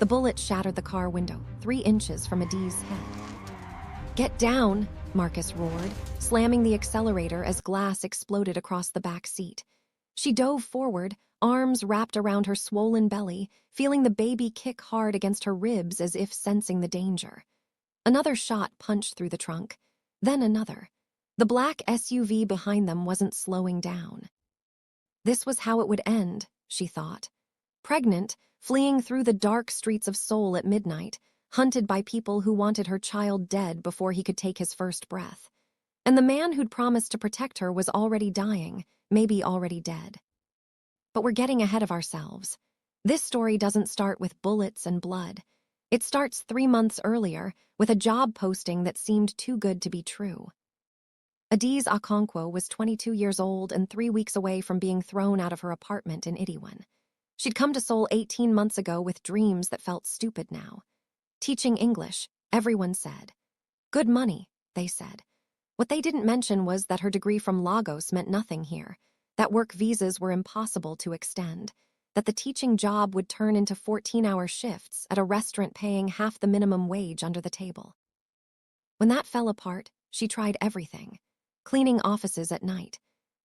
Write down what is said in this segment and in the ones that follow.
The bullet shattered the car window, 3 inches from Adaeze's head. "Get down," Marcus roared, slamming the accelerator as glass exploded across the back seat. She dove forward, arms wrapped around her swollen belly, feeling the baby kick hard against her ribs as if sensing the danger. Another shot punched through the trunk, then another. The black SUV behind them wasn't slowing down. This was how it would end, she thought. Pregnant, fleeing through the dark streets of Seoul at midnight, hunted by people who wanted her child dead before he could take his first breath. And the man who'd promised to protect her was already dying, maybe already dead. But we're getting ahead of ourselves. This story doesn't start with bullets and blood. It starts 3 months earlier with a job posting that seemed too good to be true. Adaeze Okonkwo was 22 years old and 3 weeks away from being thrown out of her apartment in Itaewon. She'd come to Seoul 18 months ago with dreams that felt stupid now. Teaching English, everyone said. Good money, they said. What they didn't mention was that her degree from Lagos meant nothing here, that work visas were impossible to extend, that the teaching job would turn into 14-hour shifts at a restaurant paying half the minimum wage under the table. When that fell apart, she tried everything. Cleaning offices at night,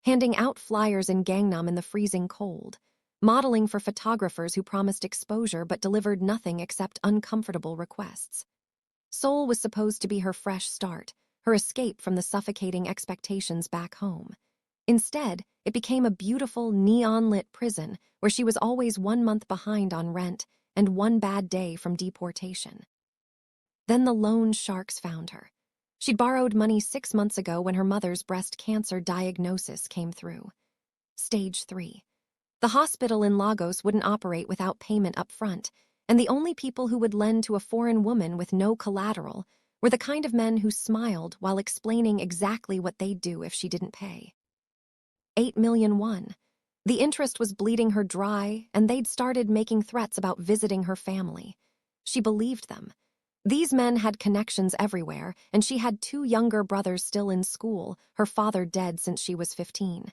handing out flyers in Gangnam in the freezing cold, modeling for photographers who promised exposure but delivered nothing except uncomfortable requests. Seoul was supposed to be her fresh start, her escape from the suffocating expectations back home. Instead, it became a beautiful, neon-lit prison where she was always 1 month behind on rent and 1 bad day from deportation. Then the loan sharks found her. She'd borrowed money 6 months ago when her mother's breast cancer diagnosis came through. Stage 3. The hospital in Lagos wouldn't operate without payment up front, and the only people who would lend to a foreign woman with no collateral were the kind of men who smiled while explaining exactly what they'd do if she didn't pay. 8 million won. The interest was bleeding her dry, and they'd started making threats about visiting her family. She believed them. These men had connections everywhere, and she had 2 younger brothers still in school, her father dead since she was 15.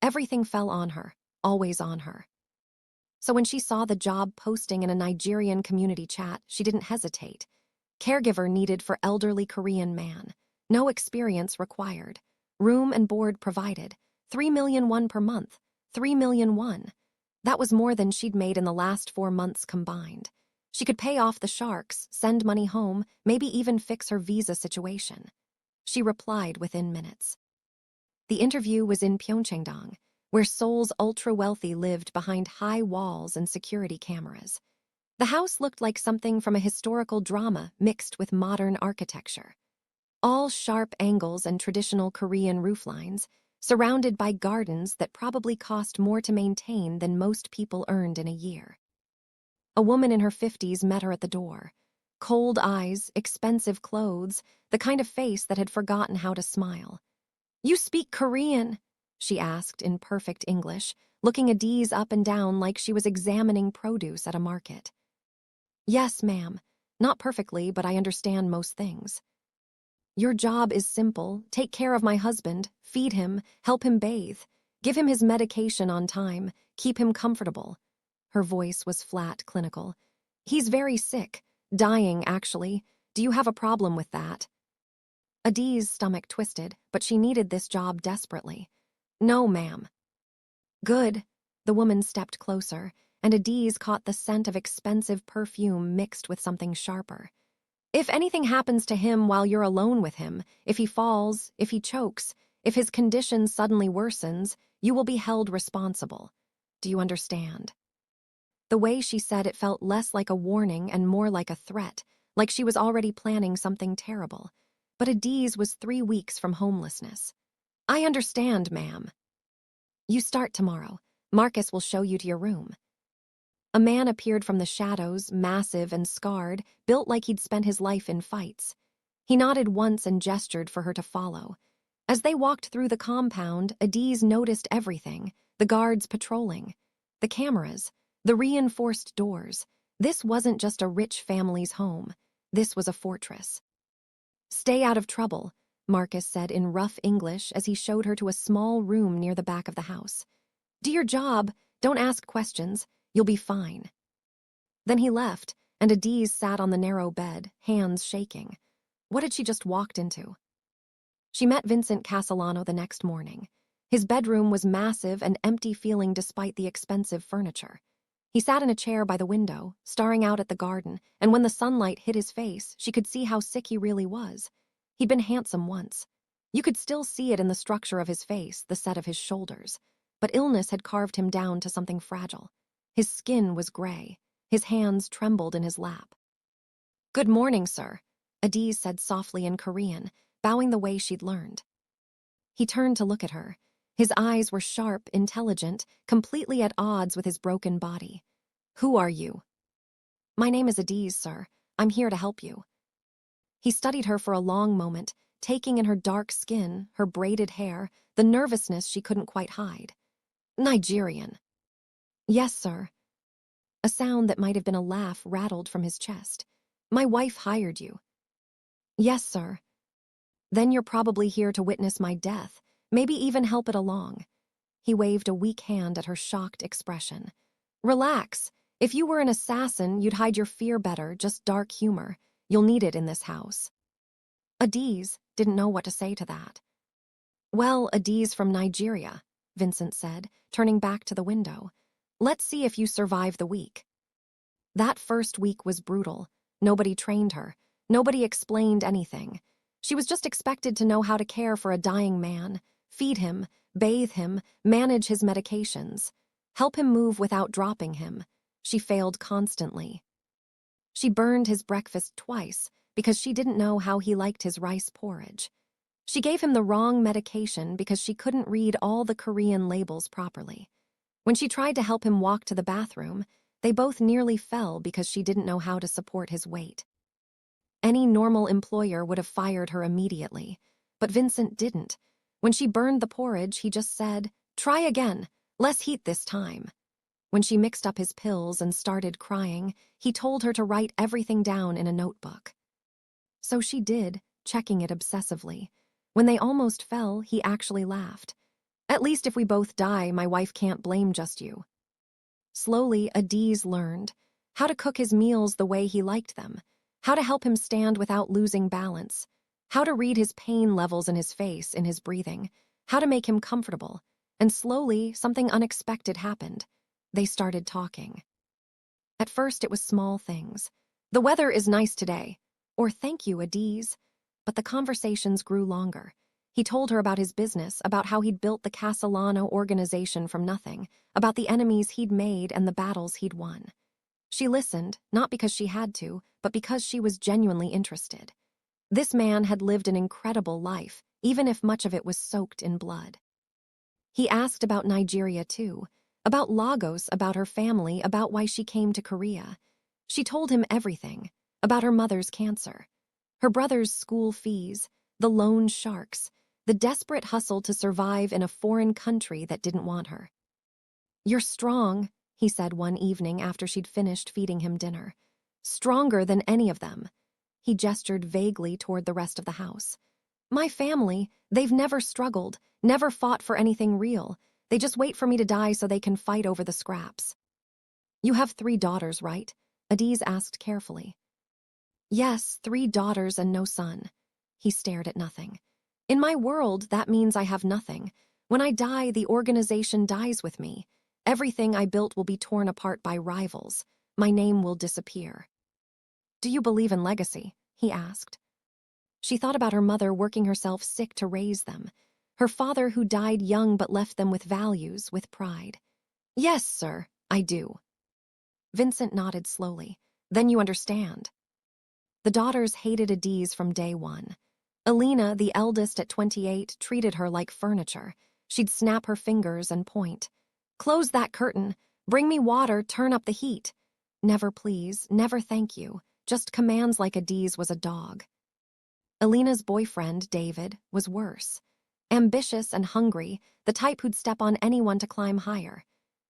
Everything fell on her, always on her. So when she saw the job posting in a Nigerian community chat, she didn't hesitate. Caregiver needed for elderly Korean man. No experience required. Room and board provided. 3 million won per month. 3 million won. That was more than she'd made in the last 4 months combined. She could pay off the sharks, send money home, maybe even fix her visa situation. She replied within minutes. The interview was in Pyeongchang, where Seoul's ultra-wealthy lived behind high walls and security cameras. The house looked like something from a historical drama mixed with modern architecture. All sharp angles and traditional Korean rooflines, surrounded by gardens that probably cost more to maintain than most people earned in a year. A woman in her 50s met her at the door. Cold eyes, expensive clothes, the kind of face that had forgotten how to smile. "You speak Korean?" she asked in perfect English, looking Adaeze up and down like she was examining produce at a market. "Yes, ma'am. Not perfectly, but I understand most things." "Your job is simple. Take care of my husband, feed him, help him bathe, give him his medication on time, keep him comfortable." Her voice was flat, clinical. "He's very sick. Dying, actually. Do you have a problem with that?" Adaeze's stomach twisted, but she needed this job desperately. "No, ma'am." "Good." The woman stepped closer, and Adaeze caught the scent of expensive perfume mixed with something sharper. "If anything happens to him while you're alone with him, if he falls, if he chokes, if his condition suddenly worsens, you will be held responsible. Do you understand?" The way she said it felt less like a warning and more like a threat, like she was already planning something terrible. But Adaeze was 3 weeks from homelessness. "I understand, ma'am." "You start tomorrow. Marcus will show you to your room." A man appeared from the shadows, massive and scarred, built like he'd spent his life in fights. He nodded once and gestured for her to follow. As they walked through the compound, Adaeze noticed everything: the guards patrolling, the cameras, the reinforced doors. This wasn't just a rich family's home. This was a fortress. "Stay out of trouble," Marcus said in rough English as he showed her to a small room near the back of the house. "Do your job. Don't ask questions. You'll be fine." Then he left, and Adaeze sat on the narrow bed, hands shaking. What had she just walked into? She met Vincent Castellano the next morning. His bedroom was massive and empty feeling despite the expensive furniture. He sat in a chair by the window, staring out at the garden, and when the sunlight hit his face, she could see how sick he really was. He'd been handsome once. You could still see it in the structure of his face, the set of his shoulders. But illness had carved him down to something fragile. His skin was gray. His hands trembled in his lap. "Good morning, sir," Adaeze said softly in Korean, bowing the way she'd learned. He turned to look at her. His eyes were sharp, intelligent, completely at odds with his broken body. "Who are you?" "My name is Adaeze, sir. I'm here to help you." He studied her for a long moment, taking in her dark skin, her braided hair, the nervousness she couldn't quite hide. "Nigerian." "Yes, sir." A sound that might have been a laugh rattled from his chest. "My wife hired you." "Yes, sir." "Then you're probably here to witness my death, maybe even help it along." He waved a weak hand at her shocked expression. "Relax. If you were an assassin, you'd hide your fear better, just dark humor. You'll need it in this house." Adaeze didn't know what to say to that. "Well, Adaeze from Nigeria," Vincent said, turning back to the window. "Let's see if you survive the week." That first week was brutal. Nobody trained her. Nobody explained anything. She was just expected to know how to care for a dying man, feed him, bathe him, manage his medications, help him move without dropping him. She failed constantly. She burned his breakfast twice because she didn't know how he liked his rice porridge. She gave him the wrong medication because she couldn't read all the Korean labels properly. When she tried to help him walk to the bathroom, they both nearly fell because she didn't know how to support his weight. Any normal employer would have fired her immediately, but Vincent didn't. When she burned the porridge, he just said, "Try again, less heat this time." When she mixed up his pills and started crying, he told her to write everything down in a notebook. So she did, checking it obsessively. When they almost fell, he actually laughed. "At least if we both die, my wife can't blame just you." Slowly, Adaeze learned how to cook his meals the way he liked them, how to help him stand without losing balance, how to read his pain levels in his face, in his breathing, how to make him comfortable. And slowly, something unexpected happened. They started talking. At first, it was small things. "The weather is nice today," or "Thank you, Adaeze." But the conversations grew longer. He told her about his business, about how he'd built the Castellano organization from nothing, about the enemies he'd made and the battles he'd won. She listened, not because she had to, but because she was genuinely interested. This man had lived an incredible life, even if much of it was soaked in blood. He asked about Nigeria too, about Lagos, about her family, about why she came to Korea. She told him everything, about her mother's cancer, her brother's school fees, the loan sharks, the desperate hustle to survive in a foreign country that didn't want her. "You're strong," he said one evening after she'd finished feeding him dinner. "Stronger than any of them." He gestured vaguely toward the rest of the house. "My family, they've never struggled, never fought for anything real. They just wait for me to die so they can fight over the scraps." "You have 3 daughters, right?" Adaeze asked carefully. "Yes, 3 daughters and no son." He stared at nothing. "In my world, that means I have nothing. When I die, the organization dies with me. Everything I built will be torn apart by rivals. My name will disappear." "Do you believe in legacy?" he asked. She thought about her mother working herself sick to raise them, her father who died young but left them with values, with pride. "Yes, sir, I do." Vincent nodded slowly. "Then you understand." The daughters hated Adaeze from day one. Alina, the eldest at 28, treated her like furniture. She'd snap her fingers and point. "Close that curtain. Bring me water, turn up the heat." Never please, never thank you. Just commands like Adaeze was a dog. Alina's boyfriend, David, was worse. Ambitious and hungry, the type who'd step on anyone to climb higher.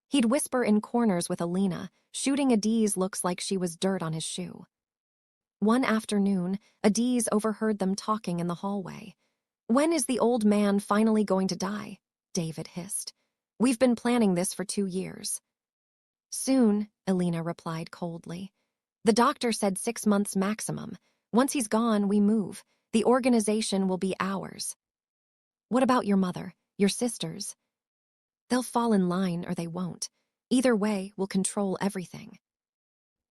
He'd whisper in corners with Alina, shooting Adaeze looks like she was dirt on his shoe. One afternoon, Adaeze overheard them talking in the hallway. "When is the old man finally going to die?" David hissed. "We've been planning this for 2 years." "Soon," Alina replied coldly. The doctor said 6 months maximum. Once he's gone, we move. The organization will be ours. What about your mother, your sisters? They'll fall in line or they won't. Either way, we'll control everything.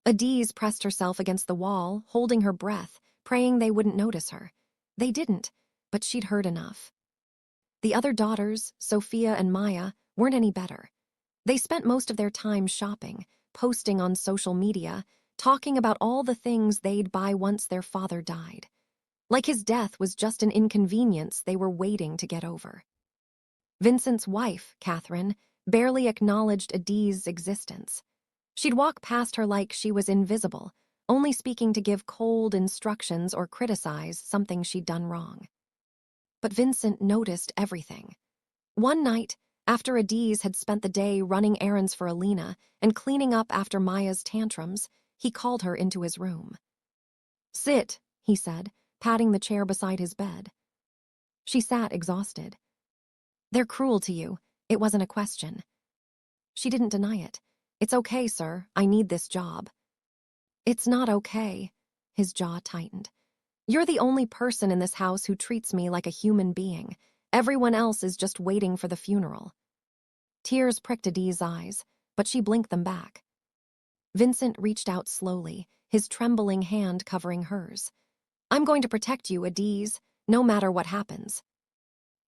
Adaeze pressed herself against the wall, holding her breath, praying they wouldn't notice her. They didn't, but she'd heard enough. The other daughters, Sophia and Maya, weren't any better. They spent most of their time shopping, posting on social media, talking about all the things they'd buy once their father died. Like his death was just an inconvenience they were waiting to get over. Vincent's wife, Catherine, barely acknowledged Adaeze's existence. She'd walk past her like she was invisible, only speaking to give cold instructions or criticize something she'd done wrong. But Vincent noticed everything. One night, after Adaeze had spent the day running errands for Alina and cleaning up after Maya's tantrums, he called her into his room. "Sit," he said, patting the chair beside his bed. She sat exhausted. "They're cruel to you. It wasn't a question." She didn't deny it. "It's okay, sir. I need this job." "It's not okay." His jaw tightened. "You're the only person in this house who treats me like a human being. Everyone else is just waiting for the funeral." Tears pricked Adaeze's eyes, but she blinked them back. Vincent reached out slowly, his trembling hand covering hers. "I'm going to protect you, Adaeze, no matter what happens."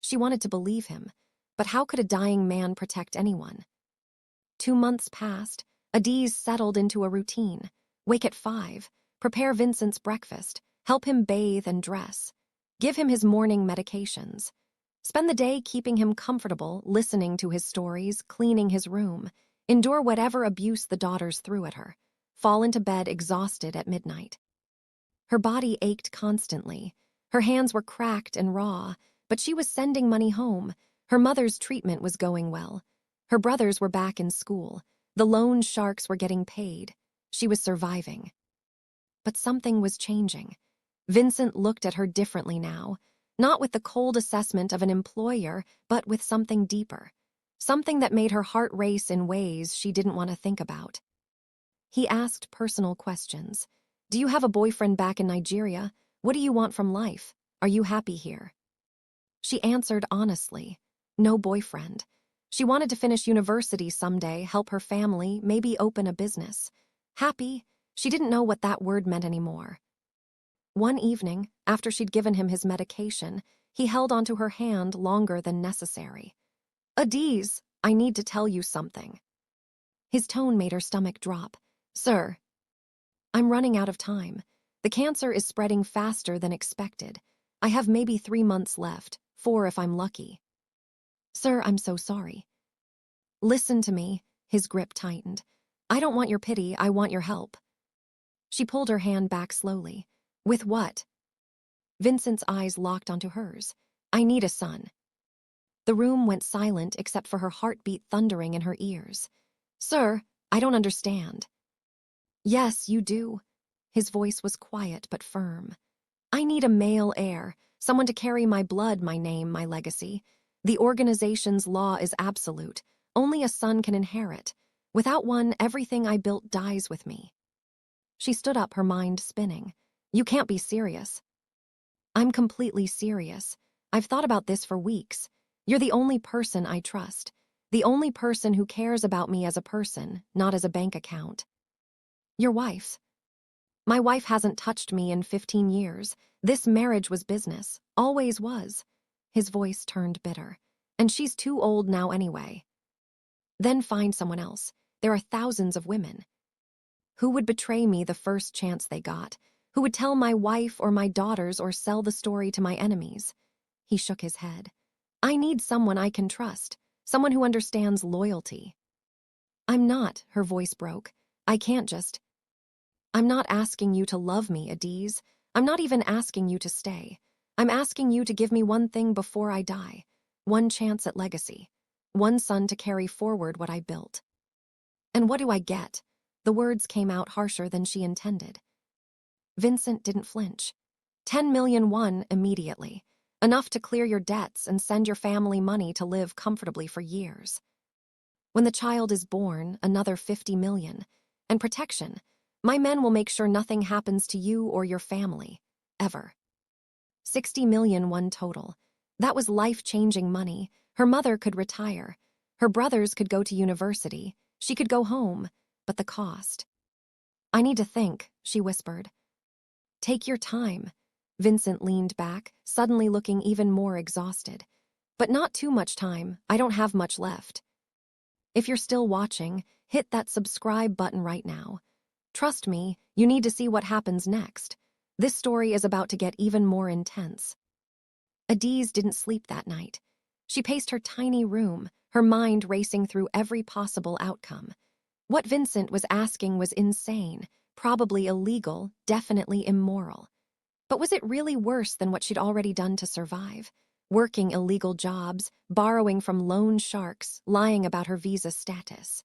She wanted to believe him, but how could a dying man protect anyone? 2 months passed. Adaeze settled into a routine. Wake at 5, prepare Vincent's breakfast, help him bathe and dress, give him his morning medications. Spend the day keeping him comfortable, listening to his stories, cleaning his room, endure whatever abuse the daughters threw at her, fall into bed exhausted at midnight. Her body ached constantly. Her hands were cracked and raw, but she was sending money home. Her mother's treatment was going well. Her brothers were back in school. The loan sharks were getting paid. She was surviving. But something was changing. Vincent looked at her differently now, not with the cold assessment of an employer, but with something deeper, something that made her heart race in ways she didn't want to think about. He asked personal questions. "Do you have a boyfriend back in Nigeria? What do you want from life? Are you happy here?" She answered honestly, no boyfriend. She wanted to finish university someday, help her family, maybe open a business. Happy? She didn't know what that word meant anymore. One evening, after she'd given him his medication, he held onto her hand longer than necessary. "Adaeze, I need to tell you something." His tone made her stomach drop. "Sir." "I'm running out of time. The cancer is spreading faster than expected. I have maybe 3 months left, 4 if I'm lucky." "Sir, I'm so sorry." "Listen to me." His grip tightened. "I don't want your pity, I want your help." She pulled her hand back slowly. "With what?" Vincent's eyes locked onto hers. "I need a son." The room went silent except for her heartbeat thundering in her ears. "Sir, I don't understand." "Yes, you do." His voice was quiet but firm. "I need a male heir, someone to carry my blood, my name, my legacy. The organization's law is absolute. Only a son can inherit. Without one, everything I built dies with me." She stood up, her mind spinning. "You can't be serious." "I'm completely serious. I've thought about this for weeks. You're the only person I trust. The only person who cares about me as a person, not as a bank account." "Your wife." "My wife hasn't touched me in 15 years. This marriage was business. Always was." His voice turned bitter. "And she's too old now anyway." "Then find someone else. There are thousands of women." "Who would betray me the first chance they got? Who would tell my wife or my daughters or sell the story to my enemies?" He shook his head. "I need someone I can trust, someone who understands loyalty." "I'm not," her voice broke. "I can't just. I'm not asking you to love me, Adaeze. I'm not even asking you to stay. I'm asking you to give me one thing before I die. One chance at legacy. One son to carry forward what I built." "And what do I get?" The words came out harsher than she intended. Vincent didn't flinch. 10 million won immediately. Enough to clear your debts and send your family money to live comfortably for years. When the child is born, another 50 million. And protection. My men will make sure nothing happens to you or your family. Ever. 60 million won total. That was life-changing money. Her mother could retire. Her brothers could go to university. She could go home. But the cost. I need to think, she whispered. Take your time. Vincent leaned back, suddenly looking even more exhausted. But not too much time. I don't have much left. If you're still watching, hit that subscribe button right now. Trust me, you need to see what happens next. This story is about to get even more intense. Adaeze didn't sleep that night. She paced her tiny room, her mind racing through every possible outcome. What Vincent was asking was insane, probably illegal, definitely immoral. But was it really worse than what she'd already done to survive? Working illegal jobs, borrowing from loan sharks, lying about her visa status.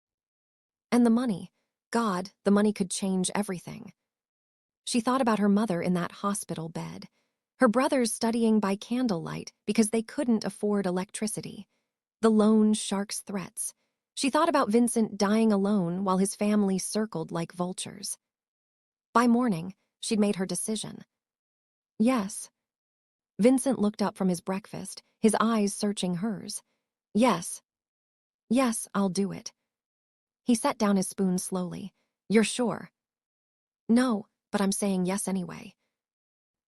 And the money. God, the money could change everything. She thought about her mother in that hospital bed. Her brothers studying by candlelight because they couldn't afford electricity. The loan sharks' threats. She thought about Vincent dying alone while his family circled like vultures. By morning, she'd made her decision. Yes. Vincent looked up from his breakfast, his eyes searching hers. Yes. Yes, I'll do it. He set down his spoon slowly. You're sure? No, but I'm saying yes anyway.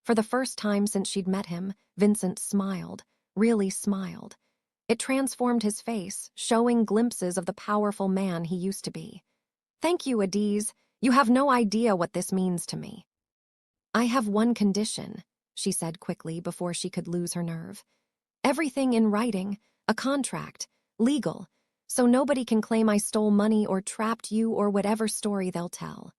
For the first time since she'd met him, Vincent smiled, really smiled. It transformed his face, showing glimpses of the powerful man he used to be. Thank you, Adaeze. You have no idea what this means to me. I have one condition, she said quickly before she could lose her nerve. Everything in writing, a contract, legal, so nobody can claim I stole money or trapped you or whatever story they'll tell.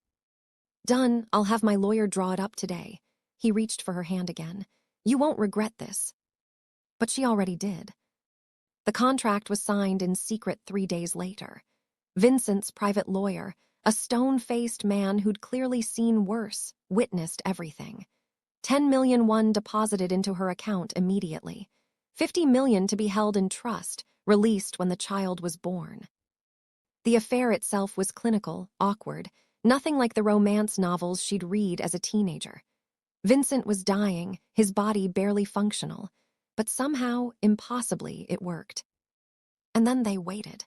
Done, I'll have my lawyer draw it up today. He reached for her hand again. You won't regret this. But she already did. The contract was signed in secret 3 days later. Vincent's private lawyer, a stone-faced man who'd clearly seen worse, witnessed everything. 10 million won deposited into her account immediately. 50 million to be held in trust, released when the child was born. The affair itself was clinical, awkward, nothing like the romance novels she'd read as a teenager. Vincent was dying, his body barely functional, but somehow, impossibly, it worked. And then they waited.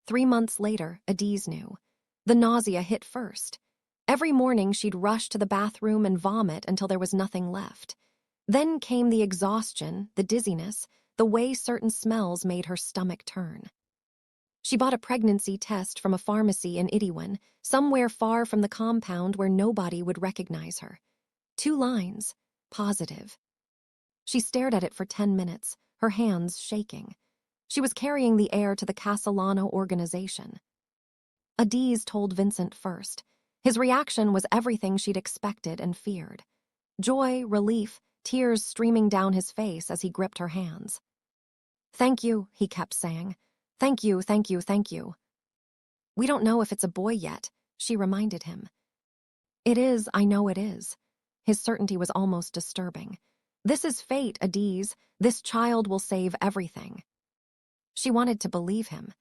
3 months later, Adaeze knew. The nausea hit first. Every morning she'd rush to the bathroom and vomit until there was nothing left. Then came the exhaustion, the dizziness, the way certain smells made her stomach turn. She bought a pregnancy test from a pharmacy in Idiwan, somewhere far from the compound where nobody would recognize her. 2 lines, positive. She stared at it for 10 minutes, her hands shaking. She was carrying the heir to the Castellano organization. Adaeze told Vincent first. His reaction was everything she'd expected and feared. Joy, relief, tears streaming down his face as he gripped her hands. Thank you, he kept saying. Thank you, thank you, thank you. We don't know if it's a boy yet, she reminded him. It is, I know it is. His certainty was almost disturbing. This is fate, Adaeze. This child will save everything. She wanted to believe him.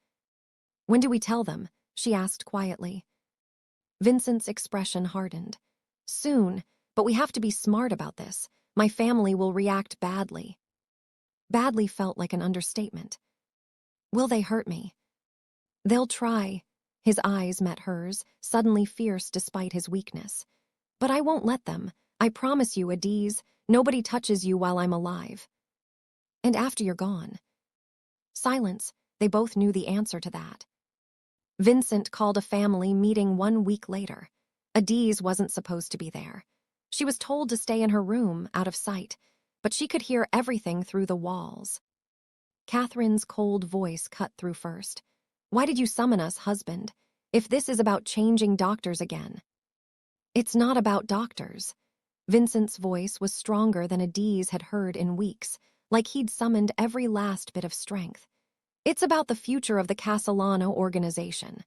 When do we tell them? She asked quietly. Vincent's expression hardened. Soon, but we have to be smart about this. My family will react badly. Badly felt like an understatement. Will they hurt me? They'll try. His eyes met hers, suddenly fierce despite his weakness. But I won't let them. I promise you, Adaeze, nobody touches you while I'm alive. And after you're gone. Silence. They both knew the answer to that. Vincent called a family meeting 1 week later. Adaeze wasn't supposed to be there. She was told to stay in her room, out of sight, but she could hear everything through the walls. Catherine's cold voice cut through first. Why did you summon us, husband? If this is about changing doctors again. It's not about doctors. Vincent's voice was stronger than Adaeze had heard in weeks, like he'd summoned every last bit of strength. It's about the future of the Castellano organization.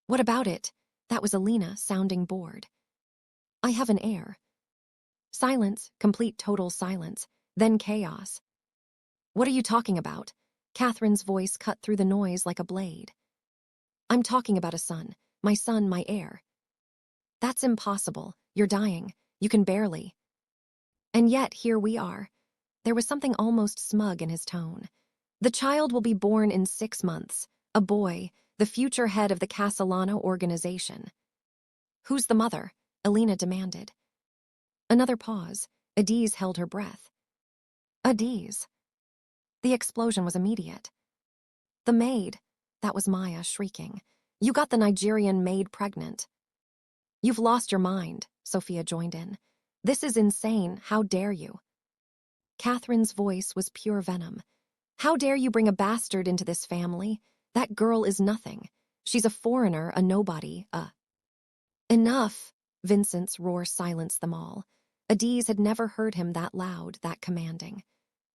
What about it? That was Alina, sounding bored. I have an heir. Silence, complete total silence, then chaos. What are you talking about? Catherine's voice cut through the noise like a blade. I'm talking about a son, my heir. That's impossible. You're dying. You can barely. And yet, here we are. There was something almost smug in his tone. The child will be born in 6 months. A boy, the future head of the Castellano organization. Who's the mother? Alina demanded. Another pause. Adaeze held her breath. Adaeze. The explosion was immediate. The maid. That was Maya shrieking. You got the Nigerian maid pregnant. You've lost your mind, Sophia joined in. This is insane. How dare you? Catherine's voice was pure venom. How dare you bring a bastard into this family? That girl is nothing. She's a foreigner, a nobody, a... Enough! Vincent's roar silenced them all. Adaeze had never heard him that loud, that commanding.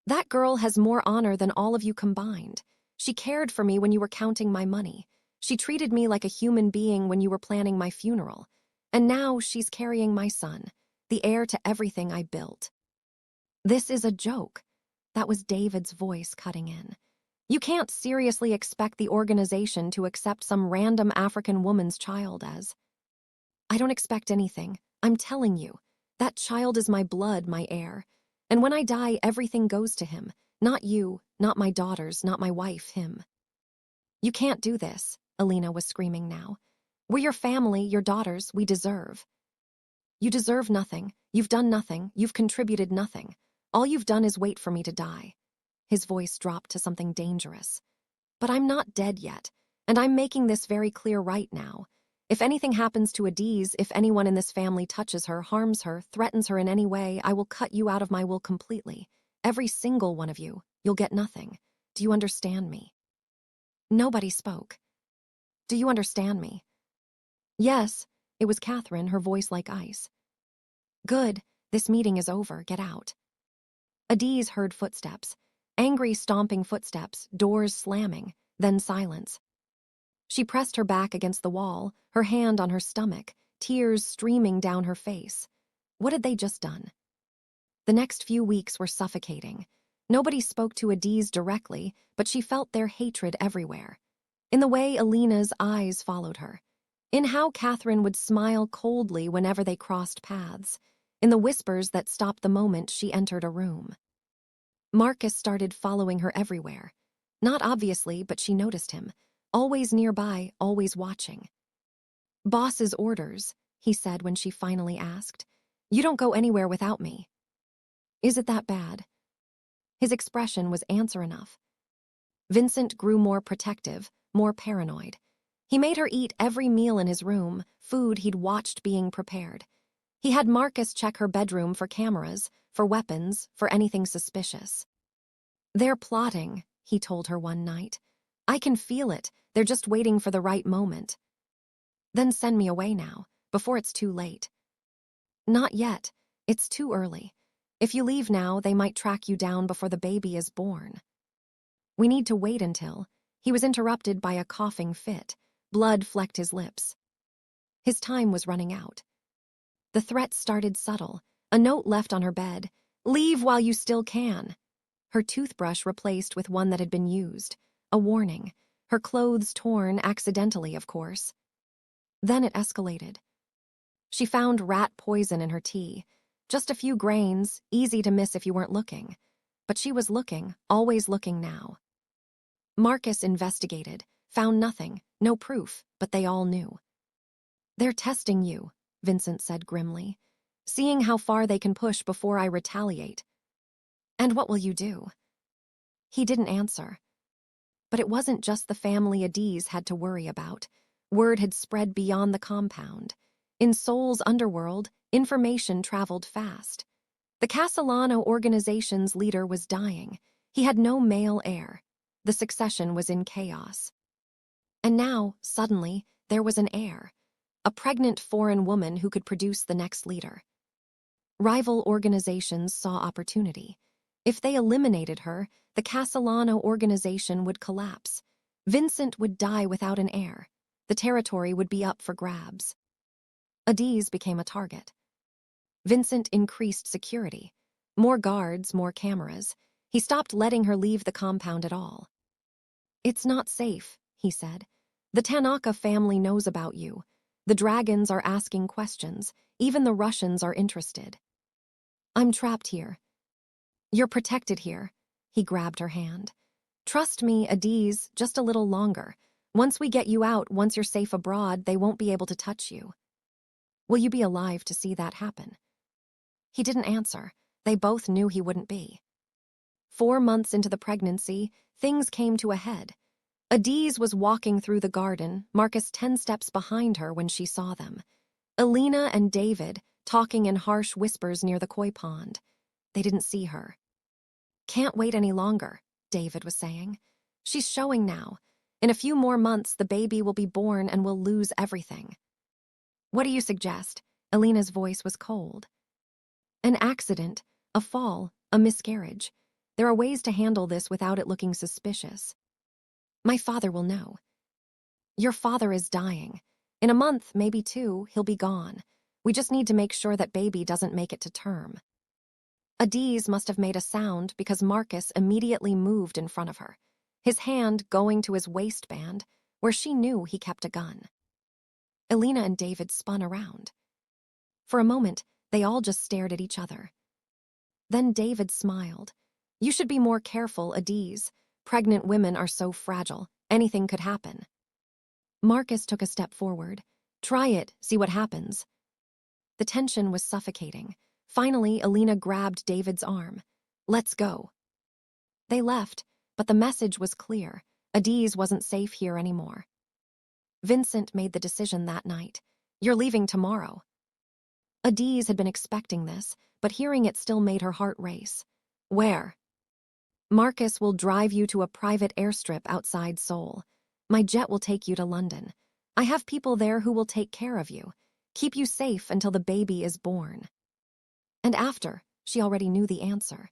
That girl has more honor than all of you combined. She cared for me when you were counting my money. She treated me like a human being when you were planning my funeral. And now she's carrying my son, the heir to everything I built. This is a joke. That was David's voice cutting in. You can't seriously expect the organization to accept some random African woman's child as... I don't expect anything. I'm telling you. That child is my blood, my heir. And when I die, everything goes to him. Not you, not my daughters, not my wife, him. You can't do this, Alina was screaming now. We're your family, your daughters, we deserve. You deserve nothing. You've done nothing. You've contributed nothing. All you've done is wait for me to die. His voice dropped to something dangerous. But I'm not dead yet, and I'm making this very clear right now. If anything happens to Adaeze, if anyone in this family touches her, harms her, threatens her in any way, I will cut you out of my will completely. Every single one of you. You'll get nothing. Do you understand me? Nobody spoke. Do you understand me? Yes, it was Catherine, her voice like ice. Good, this meeting is over, get out. Adaeze heard footsteps, angry stomping footsteps, doors slamming, then silence. She pressed her back against the wall, her hand on her stomach, tears streaming down her face. What had they just done? The next few weeks were suffocating. Nobody spoke to Adaeze directly, but she felt their hatred everywhere. In the way Alina's eyes followed her. In how Catherine would smile coldly whenever they crossed paths. In the whispers that stopped the moment she entered a room. Marcus started following her everywhere. Not obviously, but she noticed him. Always nearby, always watching. Boss's orders, he said when she finally asked. You don't go anywhere without me. Is it that bad? His expression was answer enough. Vincent grew more protective, more paranoid. He made her eat every meal in his room, food he'd watched being prepared. He had Marcus check her bedroom for cameras, for weapons, for anything suspicious. They're plotting, he told her one night. I can feel it. They're just waiting for the right moment. Then send me away now, before it's too late. Not yet. It's too early. If you leave now, they might track you down before the baby is born. We need to wait until... He was interrupted by a coughing fit. Blood flecked his lips. His time was running out. The threat started subtle. A note left on her bed. Leave while you still can. Her toothbrush replaced with one that had been used. A warning. Her clothes torn, accidentally, of course. Then it escalated. She found rat poison in her tea. Just a few grains, easy to miss if you weren't looking. But she was looking, always looking now. Marcus investigated, found nothing, no proof, but they all knew. They're testing you, Vincent said grimly. Seeing how far they can push before I retaliate. And what will you do? He didn't answer. But it wasn't just the family Adaeze had to worry about. Word had spread beyond the compound. In Seoul's underworld, information traveled fast. The Castellano organization's leader was dying. He had no male heir. The succession was in chaos. And now, suddenly, there was an heir. A pregnant foreign woman who could produce the next leader. Rival organizations saw opportunity. If they eliminated her, the Castellano organization would collapse. Vincent would die without an heir. The territory would be up for grabs. Adaeze became a target. Vincent increased security. More guards, more cameras. He stopped letting her leave the compound at all. It's not safe, he said. The Tanaka family knows about you. The dragons are asking questions. Even the Russians are interested. I'm trapped here. You're protected here. He grabbed her hand. Trust me, Adaeze, just a little longer. Once we get you out, once you're safe abroad, they won't be able to touch you. Will you be alive to see that happen? He didn't answer. They both knew he wouldn't be. 4 months into the pregnancy, things came to a head. Adaeze was walking through the garden, Marcus 10 steps behind her when she saw them. Alina and David, talking in harsh whispers near the koi pond. They didn't see her. Can't wait any longer, David was saying. She's showing now. In a few more months, the baby will be born and we'll lose everything. What do you suggest? Alina's voice was cold. An accident, a fall, a miscarriage. There are ways to handle this without it looking suspicious. My father will know. Your father is dying. In a month, maybe 2, he'll be gone. We just need to make sure that baby doesn't make it to term. Adaeze must have made a sound because Marcus immediately moved in front of her, his hand going to his waistband, where she knew he kept a gun. Alina and David spun around. For a moment, they all just stared at each other. Then David smiled. You should be more careful, Adaeze. Pregnant women are so fragile. Anything could happen. Marcus took a step forward. Try it, see what happens. The tension was suffocating. Finally, Alina grabbed David's arm. Let's go. They left, but the message was clear. Adaeze wasn't safe here anymore. Vincent made the decision that night. You're leaving tomorrow. Adaeze had been expecting this, but hearing it still made her heart race. Where? Marcus will drive you to a private airstrip outside Seoul. My jet will take you to London. I have people there who will take care of you, keep you safe until the baby is born. And after, she already knew the answer.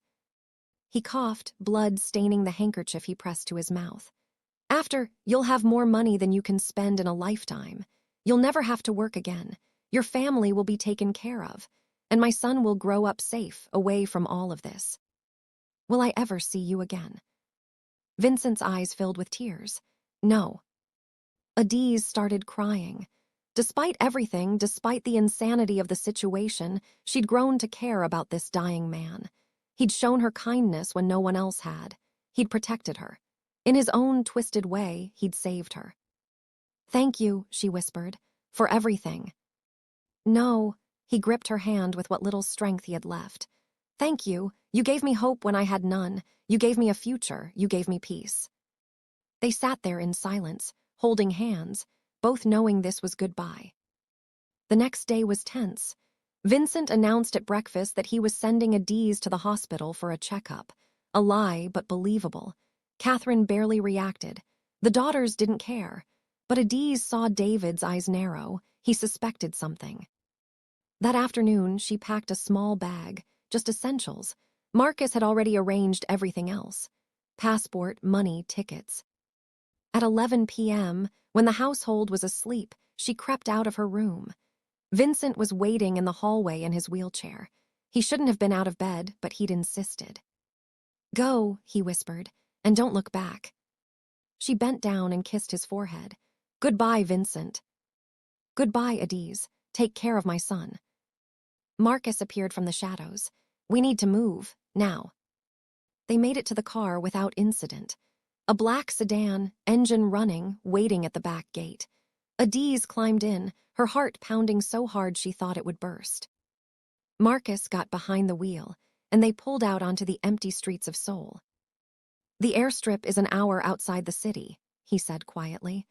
He coughed, blood staining the handkerchief he pressed to his mouth. After, you'll have more money than you can spend in a lifetime. You'll never have to work again. Your family will be taken care of, and my son will grow up safe, away from all of this. Will I ever see you again? Vincent's eyes filled with tears. No. Adaeze started crying. Despite everything, despite the insanity of the situation, she'd grown to care about this dying man. He'd shown her kindness when no one else had. He'd protected her. In his own twisted way, he'd saved her. Thank you, she whispered, for everything. No, he gripped her hand with what little strength he had left. Thank you. You gave me hope when I had none. You gave me a future. You gave me peace. They sat there in silence, holding hands, both knowing this was goodbye. The next day was tense. Vincent announced at breakfast that he was sending Adaeze to the hospital for a checkup. A lie, but believable. Catherine barely reacted. The daughters didn't care. But Adaeze saw David's eyes narrow. He suspected something. That afternoon, she packed a small bag, just essentials. Marcus had already arranged everything else. Passport, money, tickets. At 11 p.m., when the household was asleep, she crept out of her room. Vincent was waiting in the hallway in his wheelchair. He shouldn't have been out of bed, but he'd insisted. Go, he whispered, and don't look back. She bent down and kissed his forehead. Goodbye, Vincent. Goodbye, Adaeze. Take care of my son. Marcus appeared from the shadows. We need to move, now. They made it to the car without incident. A black sedan, engine running, waiting at the back gate. Adaeze climbed in, her heart pounding so hard she thought it would burst. Marcus got behind the wheel, and they pulled out onto the empty streets of Seoul. The airstrip is an hour outside the city, he said quietly.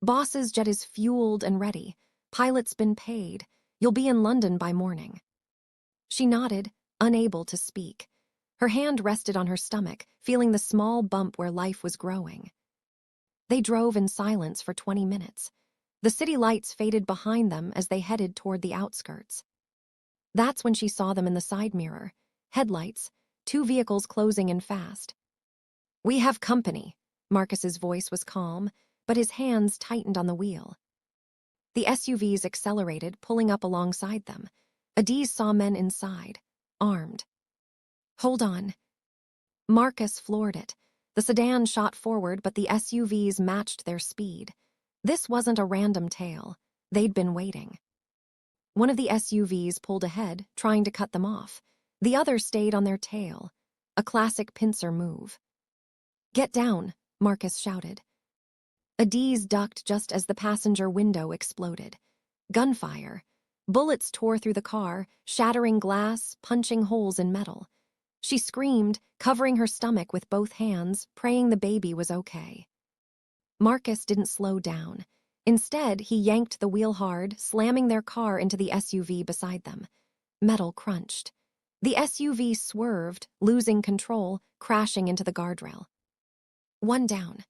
Boss's jet is fueled and ready. Pilot's been paid. You'll be in London by morning. She nodded, unable to speak. Her hand rested on her stomach, feeling the small bump where life was growing. They drove in silence for 20 minutes. The city lights faded behind them as they headed toward the outskirts. That's when she saw them in the side mirror. Headlights, 2 vehicles closing in fast. We have company. Marcus's voice was calm, but his hands tightened on the wheel. The SUVs accelerated, pulling up alongside them. Adaeze saw men inside, armed. Hold on. Marcus floored it. The sedan shot forward, but the SUVs matched their speed. This wasn't a random tale. They'd been waiting. One of the SUVs pulled ahead, trying to cut them off. The other stayed on their tail, a classic pincer move. "Get down," Marcus shouted. Adaeze ducked just as the passenger window exploded. Gunfire. Bullets tore through the car, shattering glass, punching holes in metal. She screamed, covering her stomach with both hands, praying the baby was okay. Marcus didn't slow down. Instead, he yanked the wheel hard, slamming their car into the SUV beside them. Metal crunched. The SUV swerved, losing control, crashing into the guardrail. One down.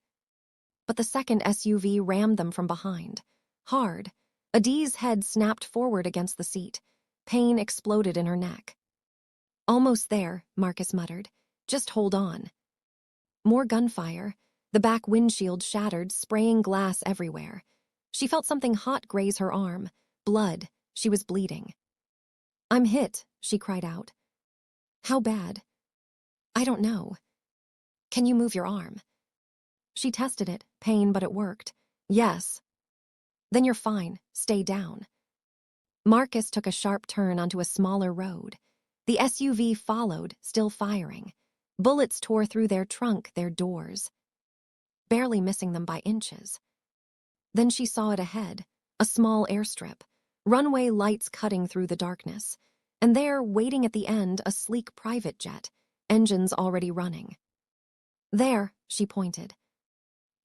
But the second SUV rammed them from behind. Hard. Adaeze's head snapped forward against the seat. Pain exploded in her neck. "Almost there," Marcus muttered. "Just hold on." More gunfire. The back windshield shattered, spraying glass everywhere. She felt something hot graze her arm. Blood. She was bleeding. "I'm hit," she cried out. "How bad?" "I don't know." "Can you move your arm?" She tested it, pain, but it worked. "Yes." "Then you're fine. Stay down." Marcus took a sharp turn onto a smaller road. The SUV followed, still firing. Bullets tore through their trunk, their doors, barely missing them by inches. Then she saw it ahead, a small airstrip, runway lights cutting through the darkness. And there, waiting at the end, a sleek private jet, engines already running. "There," she pointed.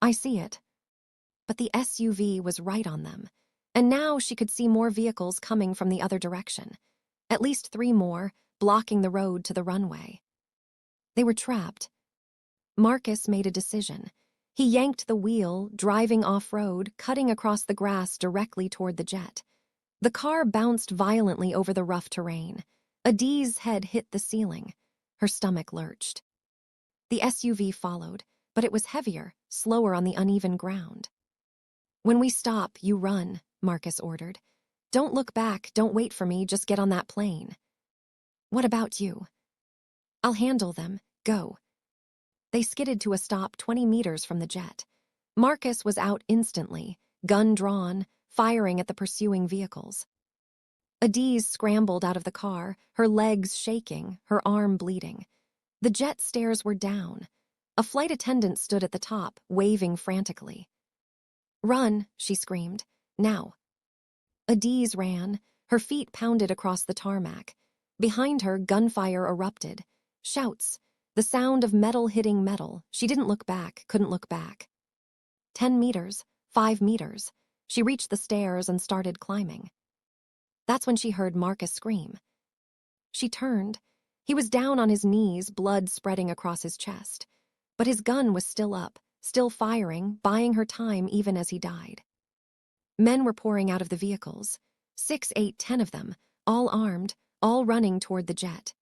"I see it." But the SUV was right on them. And now she could see more vehicles coming from the other direction. At least 3 more, blocking the road to the runway. They were trapped. Marcus made a decision. He yanked the wheel, driving off-road, cutting across the grass directly toward the jet. The car bounced violently over the rough terrain. Adaeze's head hit the ceiling. Her stomach lurched. The SUV followed, but it was heavier, slower on the uneven ground. "When we stop, you run," Marcus ordered. "Don't look back, don't wait for me, just get on that plane." "What about you?" "I'll handle them. Go." They skidded to a stop 20 meters from the jet. Marcus was out instantly, gun drawn, firing at the pursuing vehicles. Adaeze scrambled out of the car, her legs shaking, her arm bleeding. The jet stairs were down. A flight attendant stood at the top, waving frantically. "Run," she screamed. "Now." Adaeze ran. Her feet pounded across the tarmac. Behind her, gunfire erupted. Shouts. The sound of metal hitting metal. She didn't look back, couldn't look back. 10 meters, 5 meters. She reached the stairs and started climbing. That's when she heard Marcus scream. She turned. He was down on his knees, blood spreading across his chest. But his gun was still up, still firing, buying her time even as he died. Men were pouring out of the vehicles. 6, 8, 10 of them, all armed, all running toward the jet.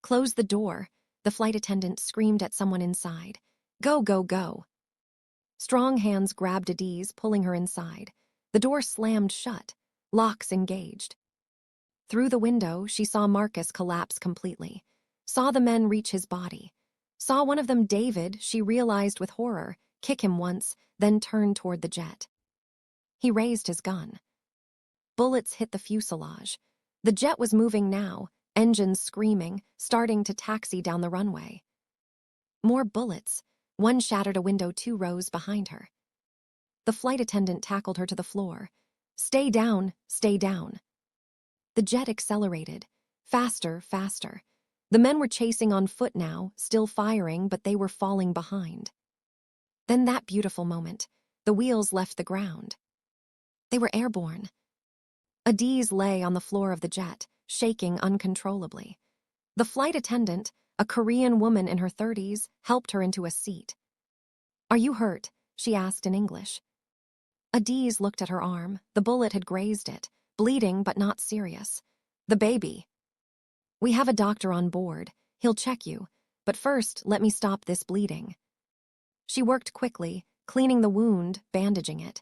"Close the door," the flight attendant screamed at someone inside. "Go, go, go." Strong hands grabbed Adaeze, pulling her inside. The door slammed shut, locks engaged. Through the window, she saw Marcus collapse completely, saw the men reach his body, saw one of them, David, she realized with horror, kick him once, then turn toward the jet. He raised his gun. Bullets hit the fuselage. The jet was moving now, engines screaming, starting to taxi down the runway. More bullets. One shattered a window 2 rows behind her. The flight attendant tackled her to the floor. "Stay down, stay down." The jet accelerated. Faster, faster. The men were chasing on foot now, still firing, but they were falling behind. Then that beautiful moment. The wheels left the ground. They were airborne. Adaeze lay on the floor of the jet, shaking uncontrollably. The flight attendant, a Korean woman in her 30s, helped her into a seat. "Are you hurt?" she asked in English. Adaeze looked at her arm. The bullet had grazed it, bleeding but not serious. "The baby." "We have a doctor on board. He'll check you. But first, let me stop this bleeding." She worked quickly, cleaning the wound, bandaging it.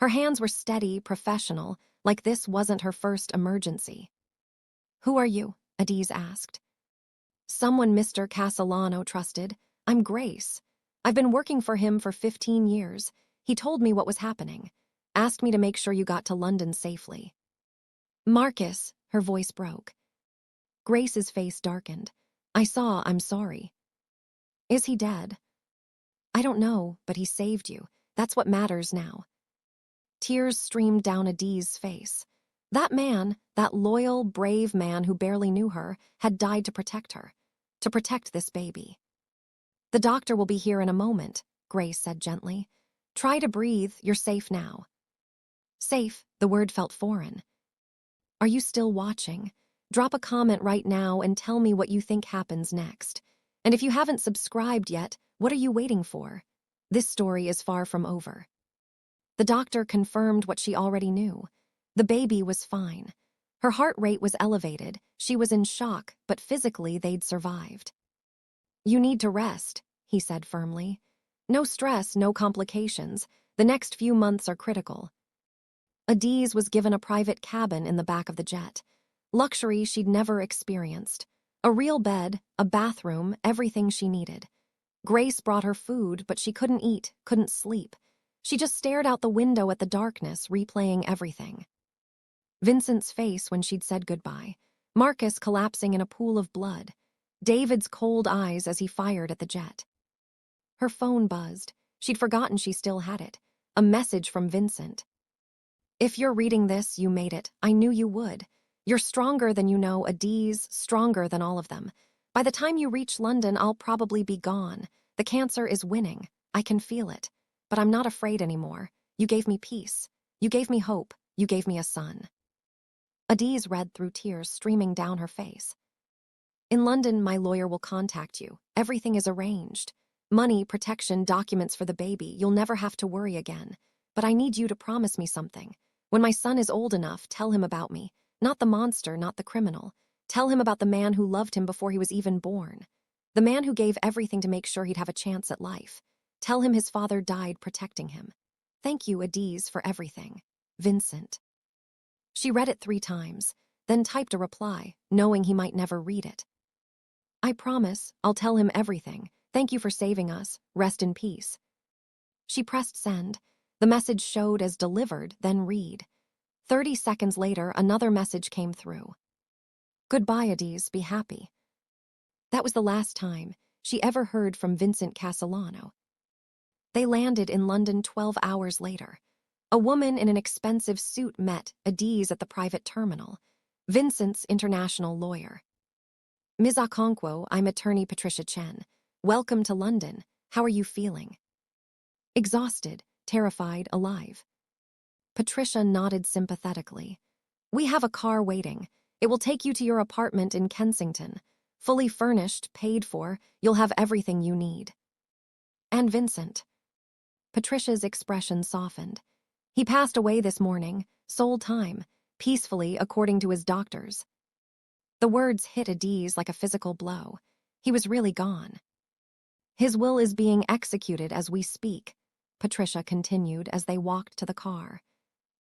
Her hands were steady, professional, like this wasn't her first emergency. "Who are you?" Adaeze asked. "Someone Mr. Castellano trusted. I'm Grace. I've been working for him for 15 years. He told me what was happening. asked me to make sure you got to London safely. Marcus, her voice broke. Grace's face darkened. I'm sorry. Is he dead? I don't know, but he saved you. That's what matters now. Tears streamed down Adaeze's face. That man, that loyal, brave man who barely knew her, had died to protect her. To protect this baby. The doctor will be here in a moment, Grace said gently. Try to breathe, you're safe now. Safe, the word felt foreign. Are you still watching? Drop a comment right now and tell me what you think happens next. And if you haven't subscribed yet, what are you waiting for? This story is far from over. The doctor confirmed what she already knew. The baby was fine. Her heart rate was elevated, she was in shock, but physically they'd survived. You need to rest, he said firmly. No stress, no complications. The next few months are critical. Adaeze was given a private cabin in the back of the jet. Luxury she'd never experienced. A real bed, a bathroom, everything she needed. Grace brought her food, but she couldn't eat, couldn't sleep. She just stared out the window at the darkness, replaying everything. Vincent's face when she'd said goodbye. Marcus collapsing in a pool of blood. David's cold eyes as he fired at the jet. Her phone buzzed. She'd forgotten she still had it. A message from Vincent. If you're reading this, you made it. I knew you would. You're stronger than you know, Adaeze, stronger than all of them. By the time you reach London, I'll probably be gone. The cancer is winning. I can feel it. But I'm not afraid anymore. You gave me peace. You gave me hope. You gave me a son. Adaeze read through tears streaming down her face. In London, my lawyer will contact you. Everything is arranged. Money, protection, documents for the baby. You'll never have to worry again. But I need you to promise me something. When my son is old enough, tell him about me. Not the monster, not the criminal. Tell him about the man who loved him before he was even born. The man who gave everything to make sure he'd have a chance at life. Tell him his father died protecting him. Thank you, Adaeze, for everything. Vincent. She read it 3 times, then typed a reply, knowing he might never read it. I promise, I'll tell him everything. Thank you for saving us. Rest in peace. She pressed send. The message showed as delivered, then read. 30 seconds later, another message came through. Goodbye, Adaeze, be happy. That was the last time she ever heard from Vincent Castellano. They landed in London 12 hours later. A woman in an expensive suit met Adaeze at the private terminal, Vincent's international lawyer. Ms. Okonkwo, I'm attorney Patricia Chen. Welcome to London. How are you feeling? Exhausted, terrified, alive. Patricia nodded sympathetically. We have a car waiting. It will take you to your apartment in Kensington. Fully furnished, paid for, you'll have everything you need. And Vincent. Patricia's expression softened. He passed away this morning, sole time, peacefully according to his doctors. The words hit Adaeze like a physical blow. He was really gone. His will is being executed as we speak, Patricia continued as they walked to the car.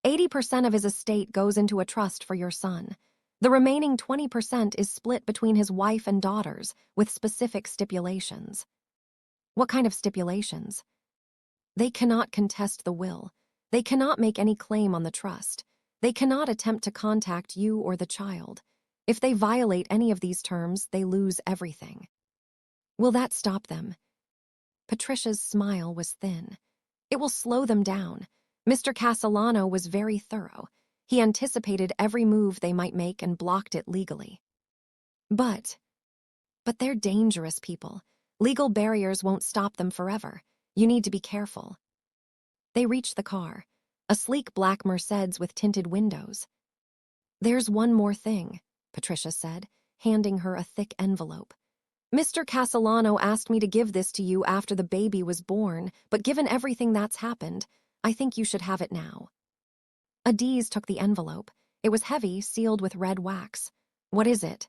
80% of his estate goes into a trust for your son. The remaining 20% is split between his wife and daughters with specific stipulations. What kind of stipulations? They cannot contest the will. They cannot make any claim on the trust. They cannot attempt to contact you or the child. If they violate any of these terms, they lose everything. Will that stop them? Patricia's smile was thin. It will slow them down. Mr. Castellano was very thorough. He anticipated every move they might make and blocked it legally. But they're dangerous people. Legal barriers won't stop them forever. You need to be careful. They reached the car, a sleek black Mercedes with tinted windows. There's one more thing, Patricia said, handing her a thick envelope. Mr. Castellano asked me to give this to you after the baby was born, but given everything that's happened, I think you should have it now. Adaeze took the envelope. It was heavy, sealed with red wax. What is it?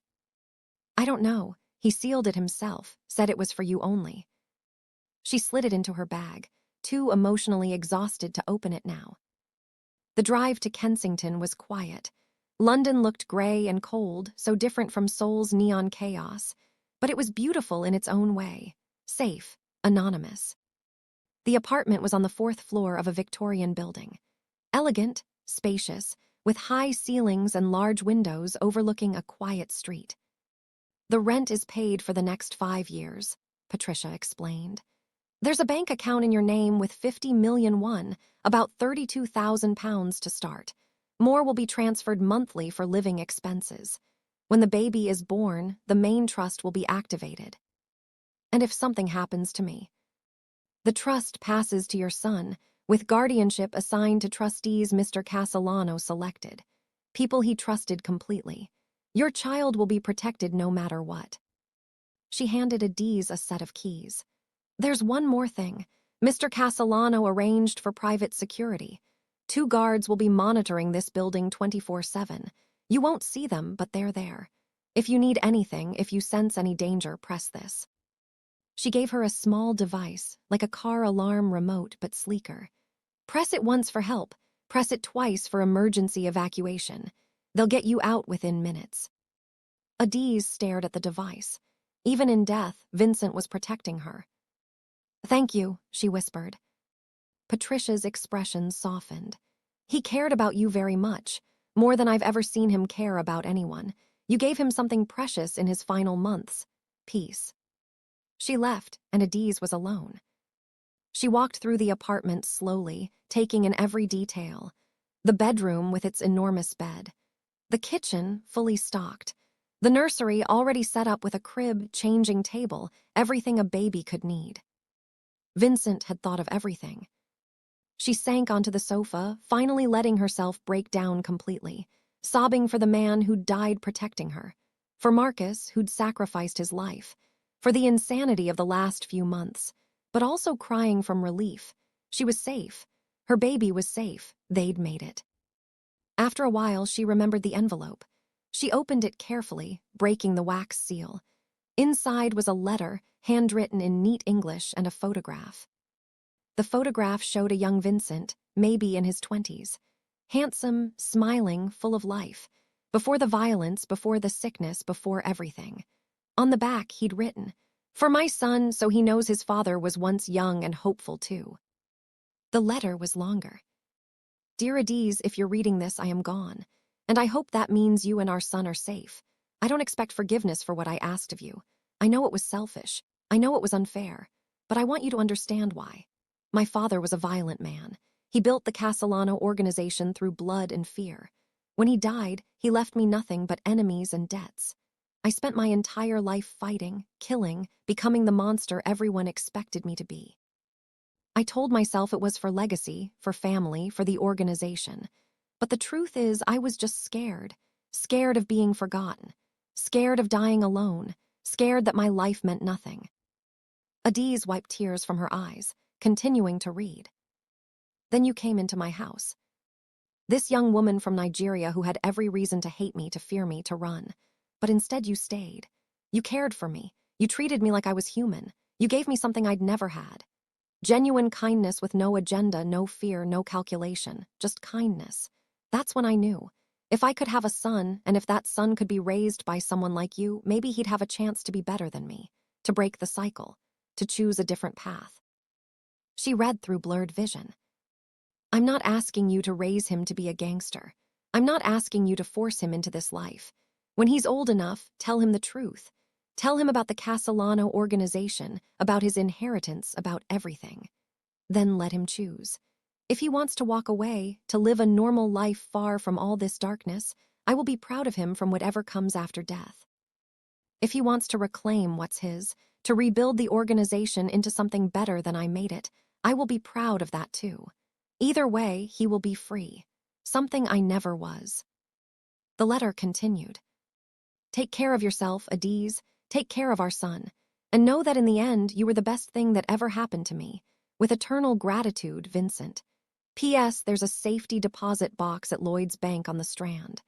I don't know. He sealed it himself, said it was for you only. She slid it into her bag, too emotionally exhausted to open it now. The drive to Kensington was quiet. London looked gray and cold, so different from Seoul's neon chaos, but it was beautiful in its own way, safe, anonymous. The apartment was on the 4th floor of a Victorian building. Elegant, spacious, with high ceilings and large windows overlooking a quiet street. The rent is paid for the next 5 years, Patricia explained. There's a bank account in your name with 50 million won, about £32,000 to start. More will be transferred monthly for living expenses. When the baby is born, the main trust will be activated. And if something happens to me, the trust passes to your son, with guardianship assigned to trustees Mr. Castellano selected, people he trusted completely. Your child will be protected no matter what. She handed Adaeze a set of keys. There's one more thing. Mr. Castellano arranged for private security. 2 guards will be monitoring this building 24/7. You won't see them, but they're there. If you need anything, if you sense any danger, press this. She gave her a small device, like a car alarm remote but sleeker. Press it once for help. Press it twice for emergency evacuation. They'll get you out within minutes. Adaeze stared at the device. Even in death, Vincent was protecting her. Thank you, she whispered. Patricia's expression softened. He cared about you very much, more than I've ever seen him care about anyone. You gave him something precious in his final months. Peace. She left, and Adaeze was alone. She walked through the apartment slowly, taking in every detail. The bedroom with its enormous bed. The kitchen, fully stocked. The nursery already set up with a crib, changing table, everything a baby could need. Vincent had thought of everything. She sank onto the sofa, finally letting herself break down completely, sobbing for the man who'd died protecting her, for Marcus, who'd sacrificed his life, for the insanity of the last few months, but also crying from relief. She was safe. Her baby was safe. They'd made it. After a while, she remembered the envelope. She opened it carefully, breaking the wax seal. Inside was a letter, handwritten in neat English, and a photograph. The photograph showed a young Vincent, maybe in his 20s. Handsome, smiling, full of life. Before the violence, before the sickness, before everything. On the back, he'd written, "For my son, so he knows his father was once young and hopeful too." The letter was longer. Dear Adaeze, if you're reading this, I am gone. And I hope that means you and our son are safe. I don't expect forgiveness for what I asked of you. I know it was selfish. I know it was unfair. But I want you to understand why. My father was a violent man. He built the Castellano organization through blood and fear. When he died, he left me nothing but enemies and debts. I spent my entire life fighting, killing, becoming the monster everyone expected me to be. I told myself it was for legacy, for family, for the organization. But the truth is, I was just scared. Scared of being forgotten. Scared of dying alone. Scared that my life meant nothing. Adaeze wiped tears from her eyes, continuing to read. Then you came into my house. This young woman from Nigeria who had every reason to hate me, to fear me, to run. But instead you stayed. You cared for me. You treated me like I was human. You gave me something I'd never had. Genuine kindness with no agenda, no fear, no calculation. Just kindness. That's when I knew. If I could have a son, and if that son could be raised by someone like you, maybe he'd have a chance to be better than me. To break the cycle. To choose a different path. She read through blurred vision. I'm not asking you to raise him to be a gangster. I'm not asking you to force him into this life. When he's old enough, tell him the truth. Tell him about the Castellano organization, about his inheritance, about everything. Then let him choose. If he wants to walk away, to live a normal life far from all this darkness, I will be proud of him from whatever comes after death. If he wants to reclaim what's his, to rebuild the organization into something better than I made it, I will be proud of that too. Either way, he will be free. Something I never was. The letter continued. Take care of yourself, Adaeze. Take care of our son. And know that in the end, you were the best thing that ever happened to me. With eternal gratitude, Vincent. P.S. There's a safety deposit box at Lloyd's Bank on the Strand.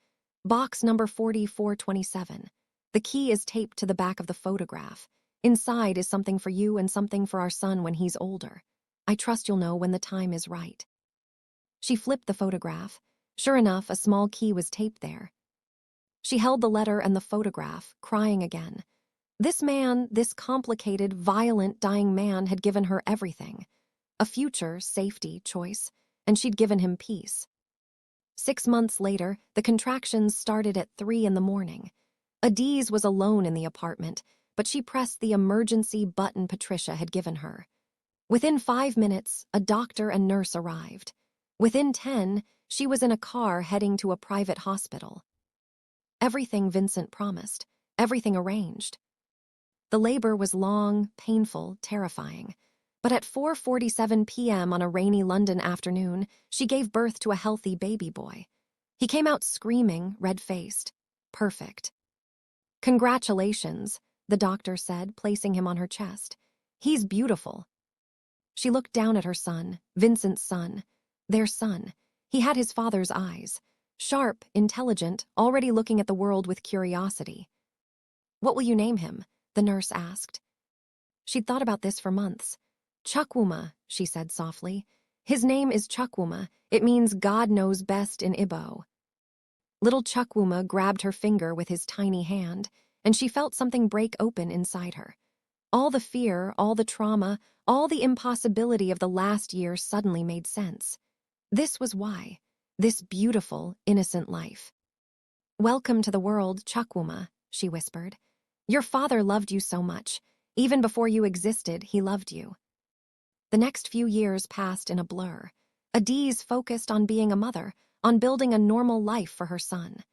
Box number 4427. The key is taped to the back of the photograph. Inside is something for you and something for our son when he's older. I trust you'll know when the time is right. She flipped the photograph. Sure enough, a small key was taped there. She held the letter and the photograph, crying again. This man, this complicated, violent, dying man had given her everything. A future, safety, choice, and she'd given him peace. 6 months later, the contractions started at 3 in the morning. Adaeze was alone in the apartment, but she pressed the emergency button Patricia had given her. Within 5 minutes, a doctor and nurse arrived. Within 10, she was in a car heading to a private hospital. Everything Vincent promised, everything arranged. The labor was long, painful, terrifying. But at 4:47 p.m. on a rainy London afternoon, she gave birth to a healthy baby boy. He came out screaming, red-faced. Perfect. "Congratulations," the doctor said, placing him on her chest. "He's beautiful." She looked down at her son, Vincent's son. Their son. He had his father's eyes. Sharp, intelligent, already looking at the world with curiosity. "What will you name him?" the nurse asked. She'd thought about this for months. "Chukwuma," she said softly. "His name is Chukwuma. It means God knows best in Igbo." Little Chukwuma grabbed her finger with his tiny hand, and she felt something break open inside her. All the fear, all the trauma, all the impossibility of the last year suddenly made sense. This was why. This beautiful, innocent life. "Welcome to the world, Chukwuma," she whispered. "Your father loved you so much. Even before you existed, he loved you." The next few years passed in a blur. Adaeze focused on being a mother, on building a normal life for her son.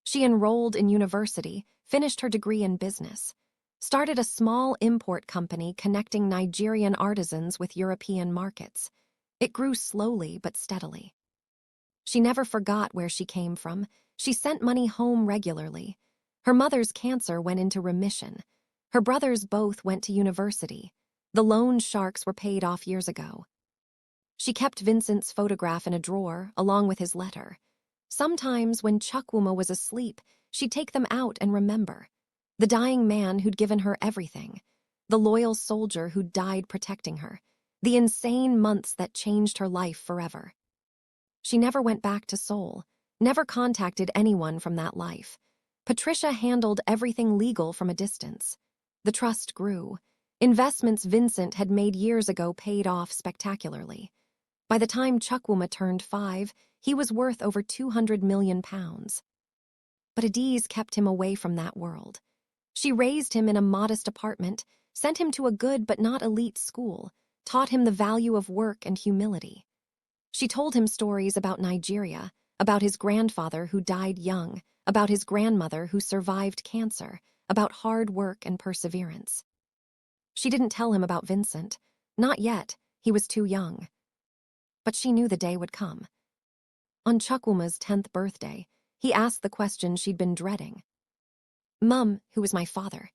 She enrolled in university, finished her degree in business, started a small import company connecting Nigerian artisans with European markets. It grew slowly but steadily. She never forgot where she came from. She sent money home regularly. Her mother's cancer went into remission. Her brothers both went to university. The loan sharks were paid off years ago. She kept Vincent's photograph in a drawer, along with his letter. Sometimes, when Chukwuma was asleep, she'd take them out and remember. The dying man who'd given her everything. The loyal soldier who'd died protecting her. The insane months that changed her life forever. She never went back to Seoul, never contacted anyone from that life. Patricia handled everything legal from a distance. The trust grew. Investments Vincent had made years ago paid off spectacularly. By the time Chukwuma turned 5, he was worth over £200 million. But Adaeze kept him away from that world. She raised him in a modest apartment, sent him to a good but not elite school, taught him the value of work and humility. She told him stories about Nigeria, about his grandfather who died young, about his grandmother who survived cancer, about hard work and perseverance. She didn't tell him about Vincent. Not yet, he was too young. But she knew the day would come. On Chukwuma's 10th birthday, he asked the question she'd been dreading. "Mum, who is my father?"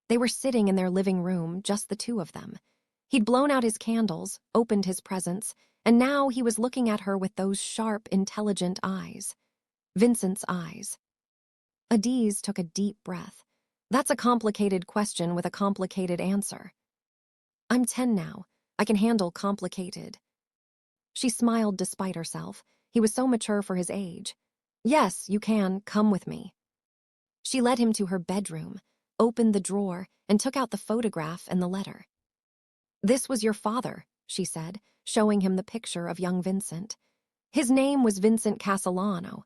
They were sitting in their living room, just the two of them. He'd blown out his candles, opened his presents, and now he was looking at her with those sharp, intelligent eyes. Vincent's eyes. Adaeze took a deep breath. That's a complicated question with a complicated answer. "I'm 10 now. I can handle complicated." She smiled despite herself. He was so mature for his age. "Yes, you can. Come with me." She led him to her bedroom, opened the drawer, and took out the photograph and the letter. "This was your father," she said, showing him the picture of young Vincent. "His name was Vincent Castellano."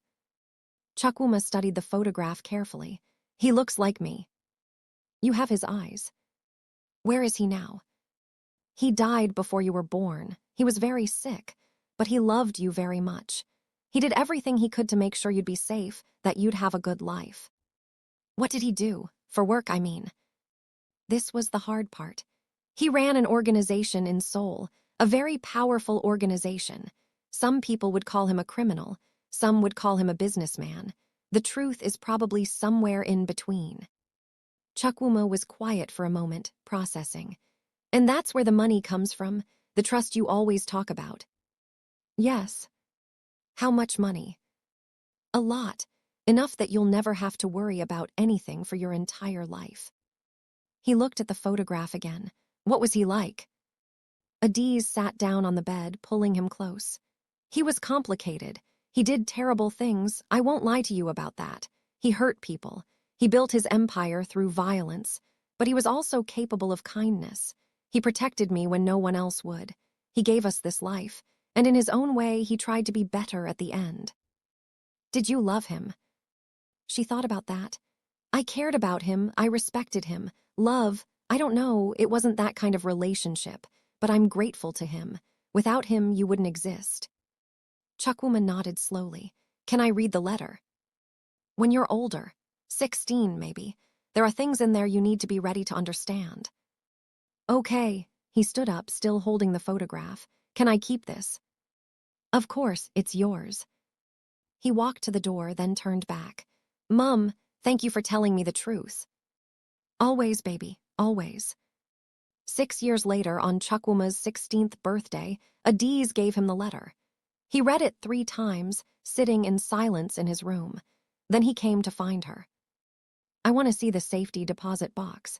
Chukwuma studied the photograph carefully. "He looks like me." "You have his eyes." "Where is he now?" "He died before you were born. He was very sick, but he loved you very much. He did everything he could to make sure you'd be safe, that you'd have a good life." "What did he do? For work, I mean." This was the hard part. He ran an organization in Seoul, a very powerful organization. Some people would call him a criminal. Some would call him a businessman. The truth is probably somewhere in between. Chukwuma was quiet for a moment, processing. "And that's where the money comes from, the trust you always talk about." "Yes." "How much money?" "A lot. Enough that you'll never have to worry about anything for your entire life." He looked at the photograph again. What was he like? Adaeze sat down on the bed, pulling him close. "He was complicated. He did terrible things. I won't lie to you about that. He hurt people. He built his empire through violence. But he was also capable of kindness. He protected me when no one else would. He gave us this life. And in his own way, he tried to be better at the end." Did you love him? She thought about that. I cared about him, I respected him. Love, I don't know, it wasn't that kind of relationship, but I'm grateful to him. Without him, you wouldn't exist. Chukwuma nodded slowly. Can I read the letter? When you're older, 16 maybe, there are things in there you need to be ready to understand. Okay, he stood up, still holding the photograph. Can I keep this? Of course, it's yours. He walked to the door, then turned back. Mum, thank you for telling me the truth. Always, baby, always. 6 years later, on Chukwuma's 16th birthday, Adaeze gave him the letter. He read it 3 times, sitting in silence in his room. Then he came to find her. I want to see the safety deposit box.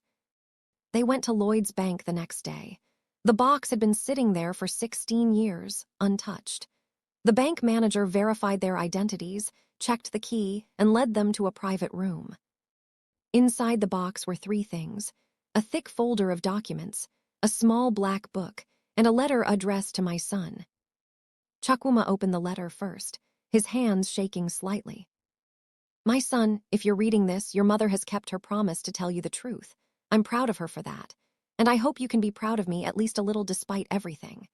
They went to Lloyd's Bank the next day. The box had been sitting there for 16 years, untouched. The bank manager verified their identities, checked the key, and led them to a private room. Inside the box were 3 things: a thick folder of documents, a small black book, and a letter addressed to my son. Chukwuma opened the letter first, his hands shaking slightly. My son, if you're reading this, your mother has kept her promise to tell you the truth. I'm proud of her for that. And I hope you can be proud of me at least a little despite everything.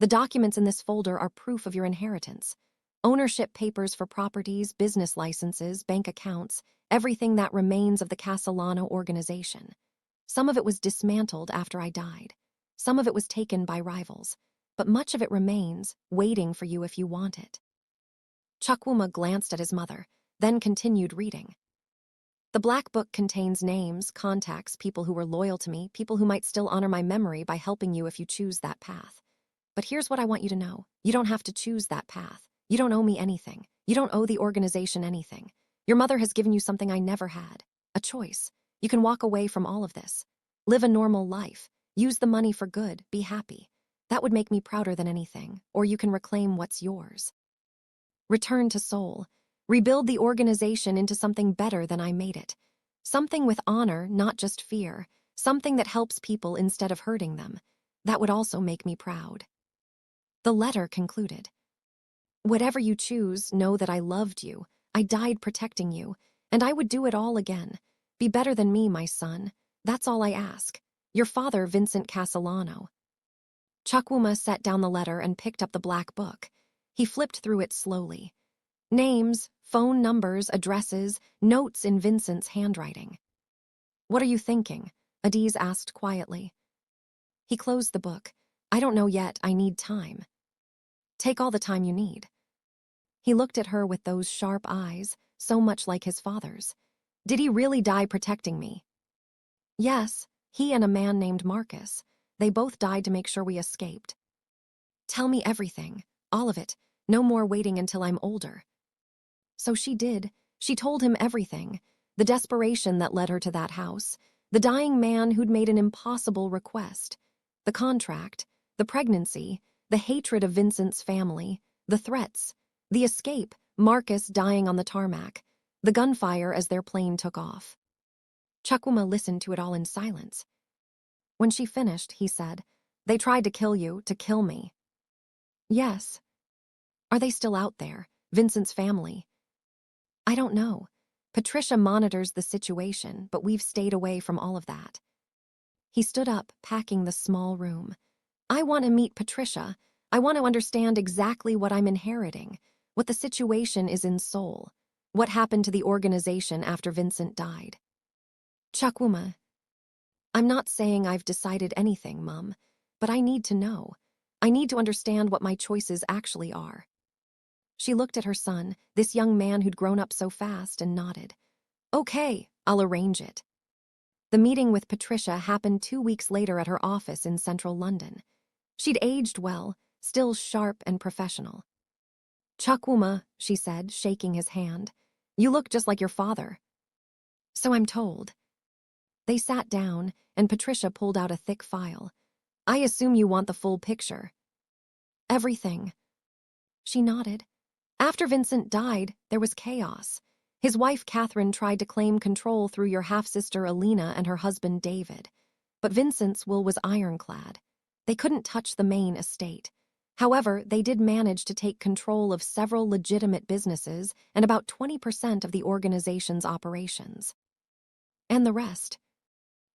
The documents in this folder are proof of your inheritance. Ownership papers for properties, business licenses, bank accounts, everything that remains of the Castellano organization. Some of it was dismantled after I died. Some of it was taken by rivals. But much of it remains, waiting for you if you want it. Chukwuma glanced at his mother, then continued reading. The black book contains names, contacts, people who were loyal to me, people who might still honor my memory by helping you if you choose that path. But here's what I want you to know. You don't have to choose that path. You don't owe me anything. You don't owe the organization anything. Your mother has given you something I never had. A choice. You can walk away from all of this. Live a normal life. Use the money for good. Be happy. That would make me prouder than anything. Or you can reclaim what's yours. Return to Seoul. Rebuild the organization into something better than I made it. Something with honor, not just fear. Something that helps people instead of hurting them. That would also make me proud. The letter concluded. Whatever you choose, know that I loved you. I died protecting you. And I would do it all again. Be better than me, my son. That's all I ask. Your father, Vincent Castellano. Chukwuma set down the letter and picked up the black book. He flipped through it slowly. Names, phone numbers, addresses, notes in Vincent's handwriting. What are you thinking? Adaeze asked quietly. He closed the book. I don't know yet, I need time. Take all the time you need. He looked at her with those sharp eyes, so much like his father's. Did he really die protecting me? Yes, he and a man named Marcus. They both died to make sure we escaped. Tell me everything, all of it, no more waiting until I'm older. So she did. She told him everything. The desperation that led her to that house. The dying man who'd made an impossible request. The contract. The pregnancy. The hatred of Vincent's family. The threats. The escape. Marcus dying on the tarmac. The gunfire as their plane took off. Chukwuma listened to it all in silence. When she finished, he said, They tried to kill you, to kill me. Yes. Are they still out there? Vincent's family? I don't know. Patricia monitors the situation, but we've stayed away from all of that. He stood up, packing the small room. I want to meet Patricia. I want to understand exactly what I'm inheriting, what the situation is in Seoul, what happened to the organization after Vincent died. Chukwuma, I'm not saying I've decided anything, Mum, but I need to know. I need to understand what my choices actually are. She looked at her son, this young man who'd grown up so fast, and nodded. Okay, I'll arrange it. The meeting with Patricia happened 2 weeks later at her office in central London. She'd aged well, still sharp and professional. Chukwuma, she said, shaking his hand. You look just like your father. So I'm told. They sat down, and Patricia pulled out a thick file. I assume you want the full picture. Everything. She nodded. After Vincent died, there was chaos. His wife, Catherine, tried to claim control through your half-sister, Alina, and her husband, David. But Vincent's will was ironclad. They couldn't touch the main estate. However, they did manage to take control of several legitimate businesses and about 20% of the organization's operations. And the rest?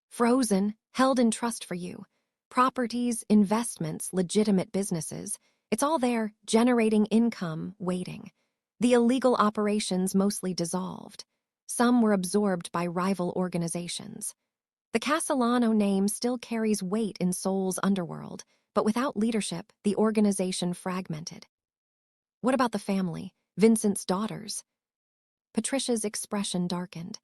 Frozen, held in trust for you. Properties, investments, legitimate businesses. It's all there, generating income, waiting. The illegal operations mostly dissolved. Some were absorbed by rival organizations. The Castellano name still carries weight in Seoul's underworld, but without leadership, the organization fragmented. What about the family, Vincent's daughters? Patricia's expression darkened.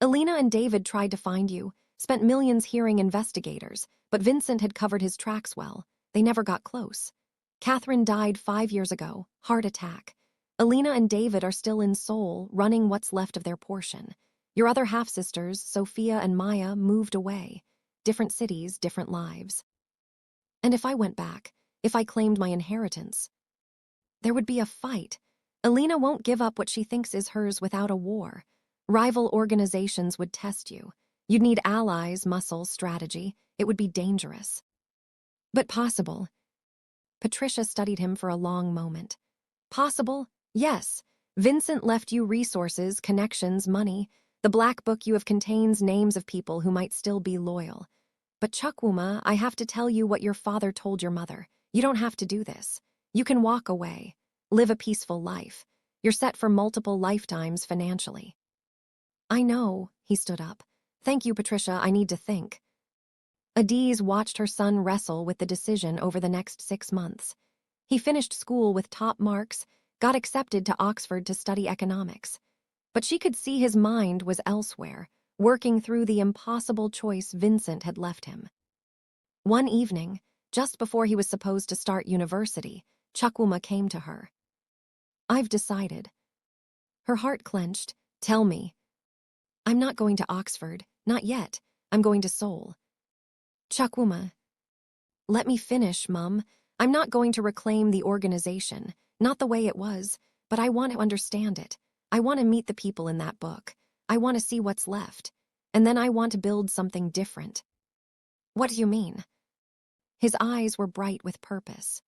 Elena and David tried to find you, spent millions hearing investigators, but Vincent had covered his tracks well. They never got close. Catherine died 5 years ago, heart attack. Elena and David are still in Seoul, running what's left of their portion. Your other half-sisters, Sophia and Maya, moved away. Different cities, different lives. And if I went back, if I claimed my inheritance, there would be a fight. Elena won't give up what she thinks is hers without a war. Rival organizations would test you. You'd need allies, muscle, strategy. It would be dangerous. But possible. Patricia studied him for a long moment. Possible? Yes. Vincent left you resources, connections, money. The black book you have contains names of people who might still be loyal. But Chukwuma, I have to tell you what your father told your mother. You don't have to do this. You can walk away. Live a peaceful life. You're set for multiple lifetimes financially. I know, he stood up. Thank you, Patricia, I need to think. Adaeze watched her son wrestle with the decision over the next 6 months. He finished school with top marks, got accepted to Oxford to study economics. But she could see his mind was elsewhere, working through the impossible choice Vincent had left him. One evening, just before he was supposed to start university, Chukwuma came to her. I've decided. Her heart clenched. Tell me. I'm not going to Oxford, not yet. I'm going to Seoul. Chukwuma. Let me finish, Mum. I'm not going to reclaim the organization, not the way it was, but I want to understand it. I want to meet the people in that book. I want to see what's left. And then I want to build something different. What do you mean? His eyes were bright with purpose.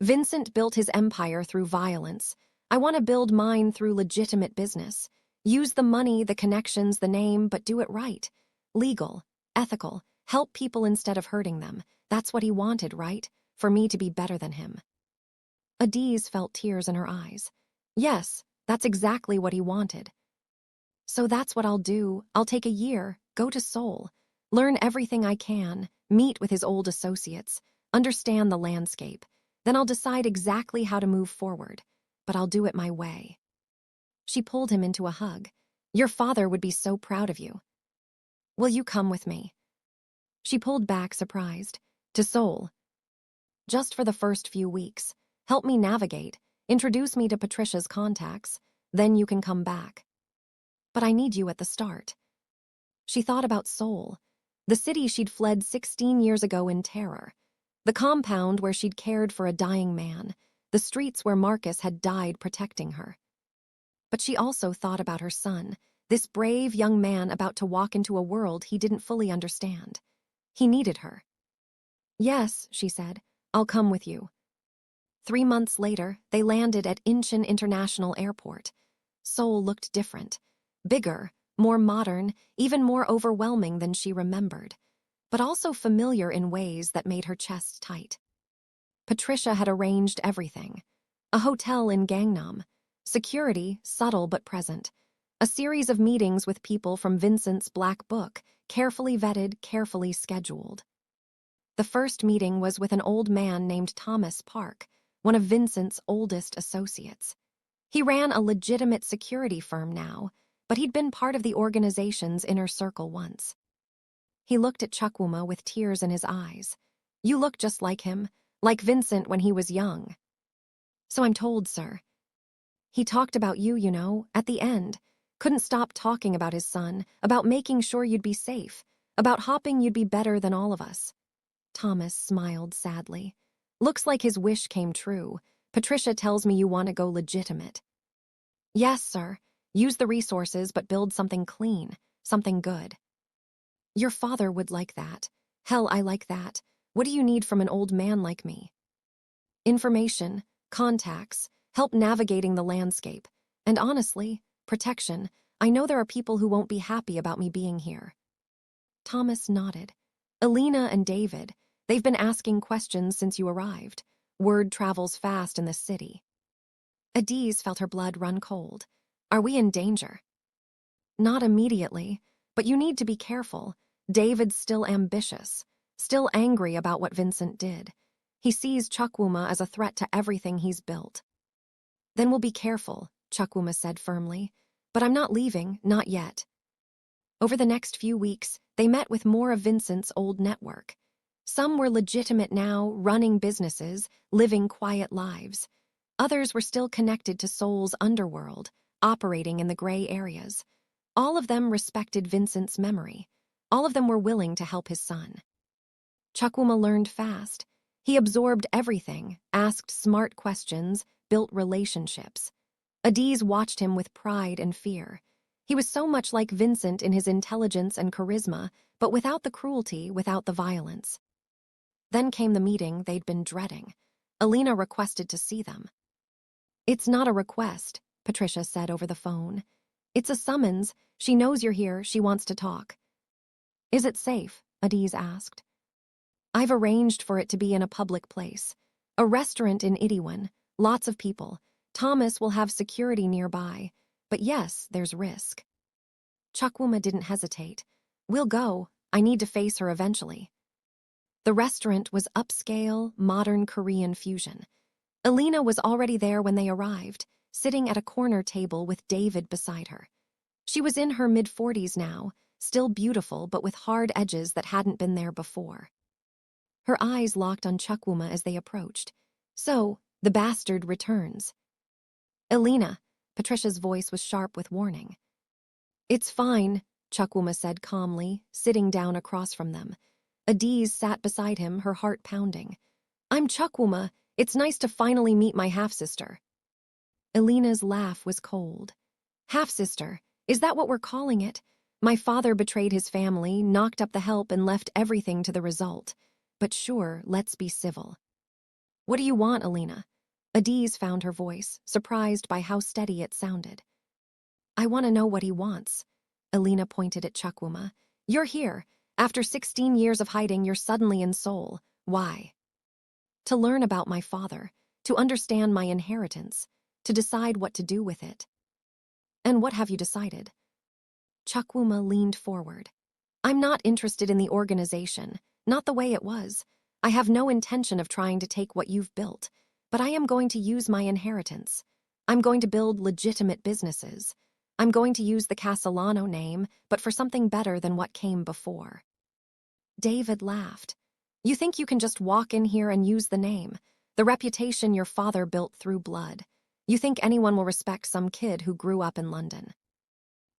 Vincent built his empire through violence. I want to build mine through legitimate business. Use the money, the connections, the name, but do it right. Legal, ethical, help people instead of hurting them. That's what he wanted, right? For me to be better than him. Adaeze felt tears in her eyes. Yes, that's exactly what he wanted. So that's what I'll do. I'll take a year, go to Seoul, learn everything I can, meet with his old associates, understand the landscape. Then I'll decide exactly how to move forward, but I'll do it my way. She pulled him into a hug. Your father would be so proud of you. Will you come with me? She pulled back, surprised. To Seoul. Just for the first few weeks. Help me navigate. Introduce me to Patricia's contacts. Then you can come back. But I need you at the start. She thought about Seoul, the city she'd fled 16 years ago in terror, the compound where she'd cared for a dying man, the streets where Marcus had died protecting her. But she also thought about her son, this brave young man about to walk into a world he didn't fully understand. He needed her. Yes, she said, I'll come with you. 3 months later, they landed at Incheon International Airport. Seoul looked different. Bigger, more modern, even more overwhelming than she remembered, but also familiar in ways that made her chest tight. Patricia had arranged everything. A hotel in Gangnam, security, subtle but present, a series of meetings with people from Vincent's Black Book, carefully vetted, carefully scheduled. The first meeting was with an old man named Thomas Park, one of Vincent's oldest associates. He ran a legitimate security firm now, but he'd been part of the organization's inner circle once. He looked at Chukwuma with tears in his eyes. You look just like him, like Vincent when he was young. So I'm told, sir. He talked about you, you know, at the end. Couldn't stop talking about his son, about making sure you'd be safe, about hoping you'd be better than all of us. Thomas smiled sadly. Looks like his wish came true. Patricia tells me you want to go legitimate. Yes, sir. Use the resources, but build something clean, something good. Your father would like that. Hell, I like that. What do you need from an old man like me? Information, contacts, help navigating the landscape, and honestly, protection. I know there are people who won't be happy about me being here. Thomas nodded. Alina and David, they've been asking questions since you arrived. Word travels fast in the city. Adaeze felt her blood run cold. Are we in danger? Not immediately, but you need to be careful. David's still ambitious, still angry about what Vincent did. He sees Chukwuma as a threat to everything he's built. Then we'll be careful, Chukwuma said firmly. But I'm not leaving, not yet. Over the next few weeks, they met with more of Vincent's old network. Some were legitimate now, running businesses, living quiet lives. Others were still connected to Seoul's underworld, operating in the gray areas. All of them respected Vincent's memory. All of them were willing to help his son. Chukwuma learned fast. He absorbed everything, asked smart questions, built relationships. Adaeze watched him with pride and fear. He was so much like Vincent in his intelligence and charisma, but without the cruelty, without the violence. Then came the meeting they'd been dreading. Alina requested to see them. It's not a request, Patricia said over the phone. It's a summons. She knows you're here. She wants to talk. Is it safe? Adaeze asked. I've arranged for it to be in a public place. A restaurant in Idiwan. Lots of people. Thomas will have security nearby. But yes, there's risk. Chukwuma didn't hesitate. We'll go. I need to face her eventually. The restaurant was upscale, modern Korean fusion. Alina was already there when they arrived, sitting at a corner table with David beside her. She was in her mid-40s now, still beautiful but with hard edges that hadn't been there before. Her eyes locked on Chukwuma as they approached. So, the bastard returns. Alina, Patricia's voice was sharp with warning. It's fine, Chukwuma said calmly, sitting down across from them. Adaeze sat beside him, her heart pounding. I'm Chukwuma. It's nice to finally meet my half-sister. Alina's laugh was cold. Half-sister, is that what we're calling it? My father betrayed his family, knocked up the help, and left everything to the result. But sure, let's be civil. What do you want, Alina? Adaeze found her voice, surprised by how steady it sounded. I want to know what he wants. Alina pointed at Chukwuma. You're here. After 16 years of hiding, you're suddenly in Seoul. Why? To learn about my father, to understand my inheritance, to decide what to do with it. And what have you decided? Chukwuma leaned forward. I'm not interested in the organization, not the way it was. I have no intention of trying to take what you've built, but I am going to use my inheritance. I'm going to build legitimate businesses. I'm going to use the Castellano name, but for something better than what came before. David laughed. You think you can just walk in here and use the name, the reputation your father built through blood. You think anyone will respect some kid who grew up in London.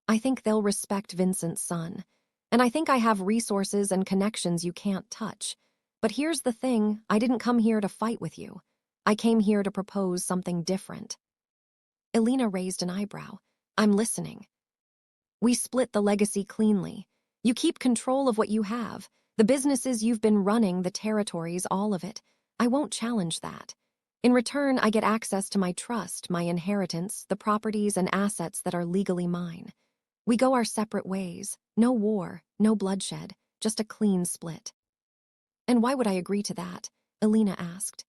I think they'll respect Vincent's son, and I think I have resources and connections you can't touch. But here's the thing, I didn't come here to fight with you. I came here to propose something different. Alina raised an eyebrow. I'm listening. We split the legacy cleanly. You keep control of what you have, the businesses you've been running, the territories, all of it. I won't challenge that. In return, I get access to my trust, my inheritance, the properties and assets that are legally mine. We go our separate ways. No war, no bloodshed, just a clean split. And why would I agree to that? Alina asked.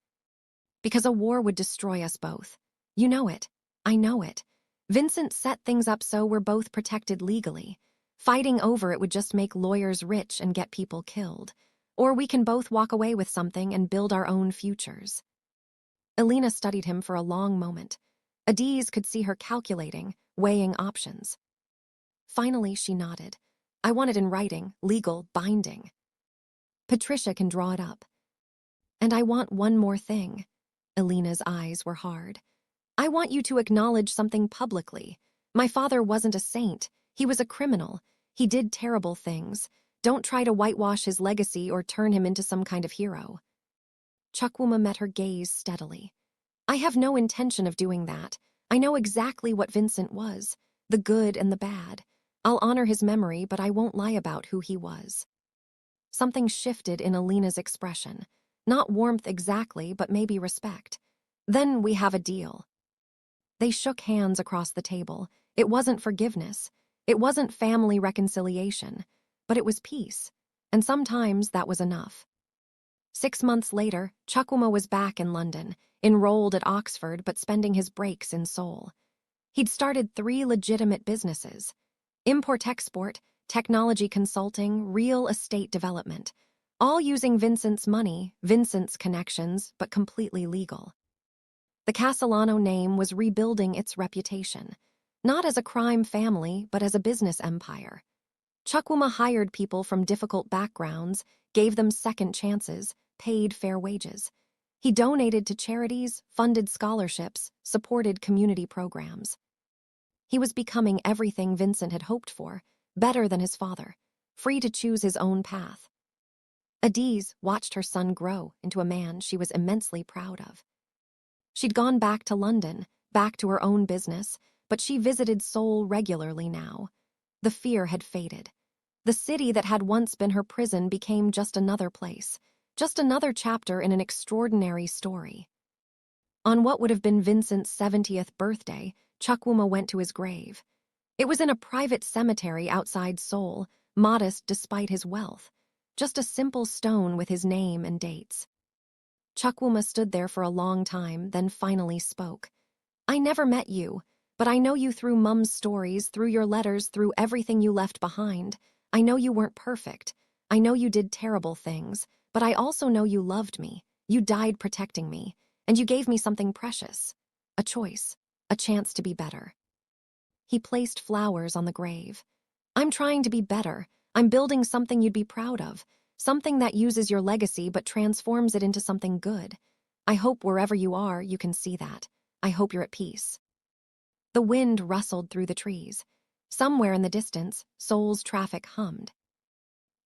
Because a war would destroy us both. You know it. I know it. Vincent set things up so we're both protected legally. Fighting over it would just make lawyers rich and get people killed. Or we can both walk away with something and build our own futures. Alina studied him for a long moment. Adaeze could see her calculating, weighing options. Finally, she nodded. I want it in writing, legal, binding. Patricia can draw it up. And I want one more thing. Alina's eyes were hard. I want you to acknowledge something publicly. My father wasn't a saint. He was a criminal. He did terrible things. Don't try to whitewash his legacy or turn him into some kind of hero. Chukwuma met her gaze steadily. I have no intention of doing that. I know exactly what Vincent was, the good and the bad. I'll honor his memory, but I won't lie about who he was. Something shifted in Alina's expression. Not warmth exactly, but maybe respect. Then we have a deal. They shook hands across the table. It wasn't forgiveness. It wasn't family reconciliation. But it was peace. And sometimes that was enough. 6 months later, Chukwuma was back in London, enrolled at Oxford but spending his breaks in Seoul. He'd started 3 legitimate businesses: import-export, technology consulting, real estate development, all using Vincent's money, Vincent's connections, but completely legal. The Castellano name was rebuilding its reputation, not as a crime family, but as a business empire. Chukwuma hired people from difficult backgrounds, gave them second chances, paid fair wages. He donated to charities, funded scholarships, supported community programs. He was becoming everything Vincent had hoped for, better than his father, free to choose his own path. Adaeze watched her son grow into a man she was immensely proud of. She'd gone back to London, back to her own business, but she visited Seoul regularly now. The fear had faded. The city that had once been her prison became just another place, just another chapter in an extraordinary story. On what would have been Vincent's 70th birthday, Chukwuma went to his grave. It was in a private cemetery outside Seoul, modest despite his wealth, just a simple stone with his name and dates. Chukwuma stood there for a long time, then finally spoke. "I never met you, but I know you through Mum's stories, through your letters, through everything you left behind. I know you weren't perfect. I know you did terrible things, but I also know you loved me. You died protecting me, and you gave me something precious. A choice, a chance to be better." He placed flowers on the grave. "I'm trying to be better. I'm building something you'd be proud of, something that uses your legacy but transforms it into something good. I hope wherever you are, you can see that. I hope you're at peace." The wind rustled through the trees. Somewhere in the distance, Seoul's traffic hummed.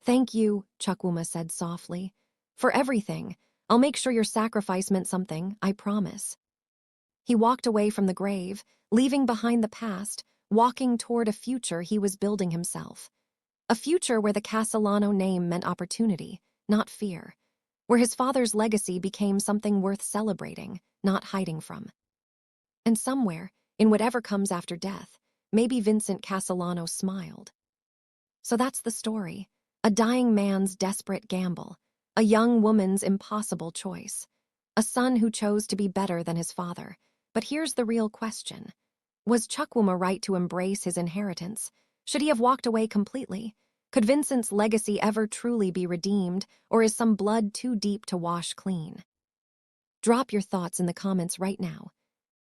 "Thank you," Chukwuma said softly. "For everything. I'll make sure your sacrifice meant something, I promise." He walked away from the grave, leaving behind the past, walking toward a future he was building himself. A future where the Castellano name meant opportunity, not fear. Where his father's legacy became something worth celebrating, not hiding from. And somewhere, in whatever comes after death, maybe Vincent Castellano smiled. So that's the story. A dying man's desperate gamble. A young woman's impossible choice. A son who chose to be better than his father. But here's the real question. Was Chukwuma right to embrace his inheritance? Should he have walked away completely? Could Vincent's legacy ever truly be redeemed, or is some blood too deep to wash clean? Drop your thoughts in the comments right now.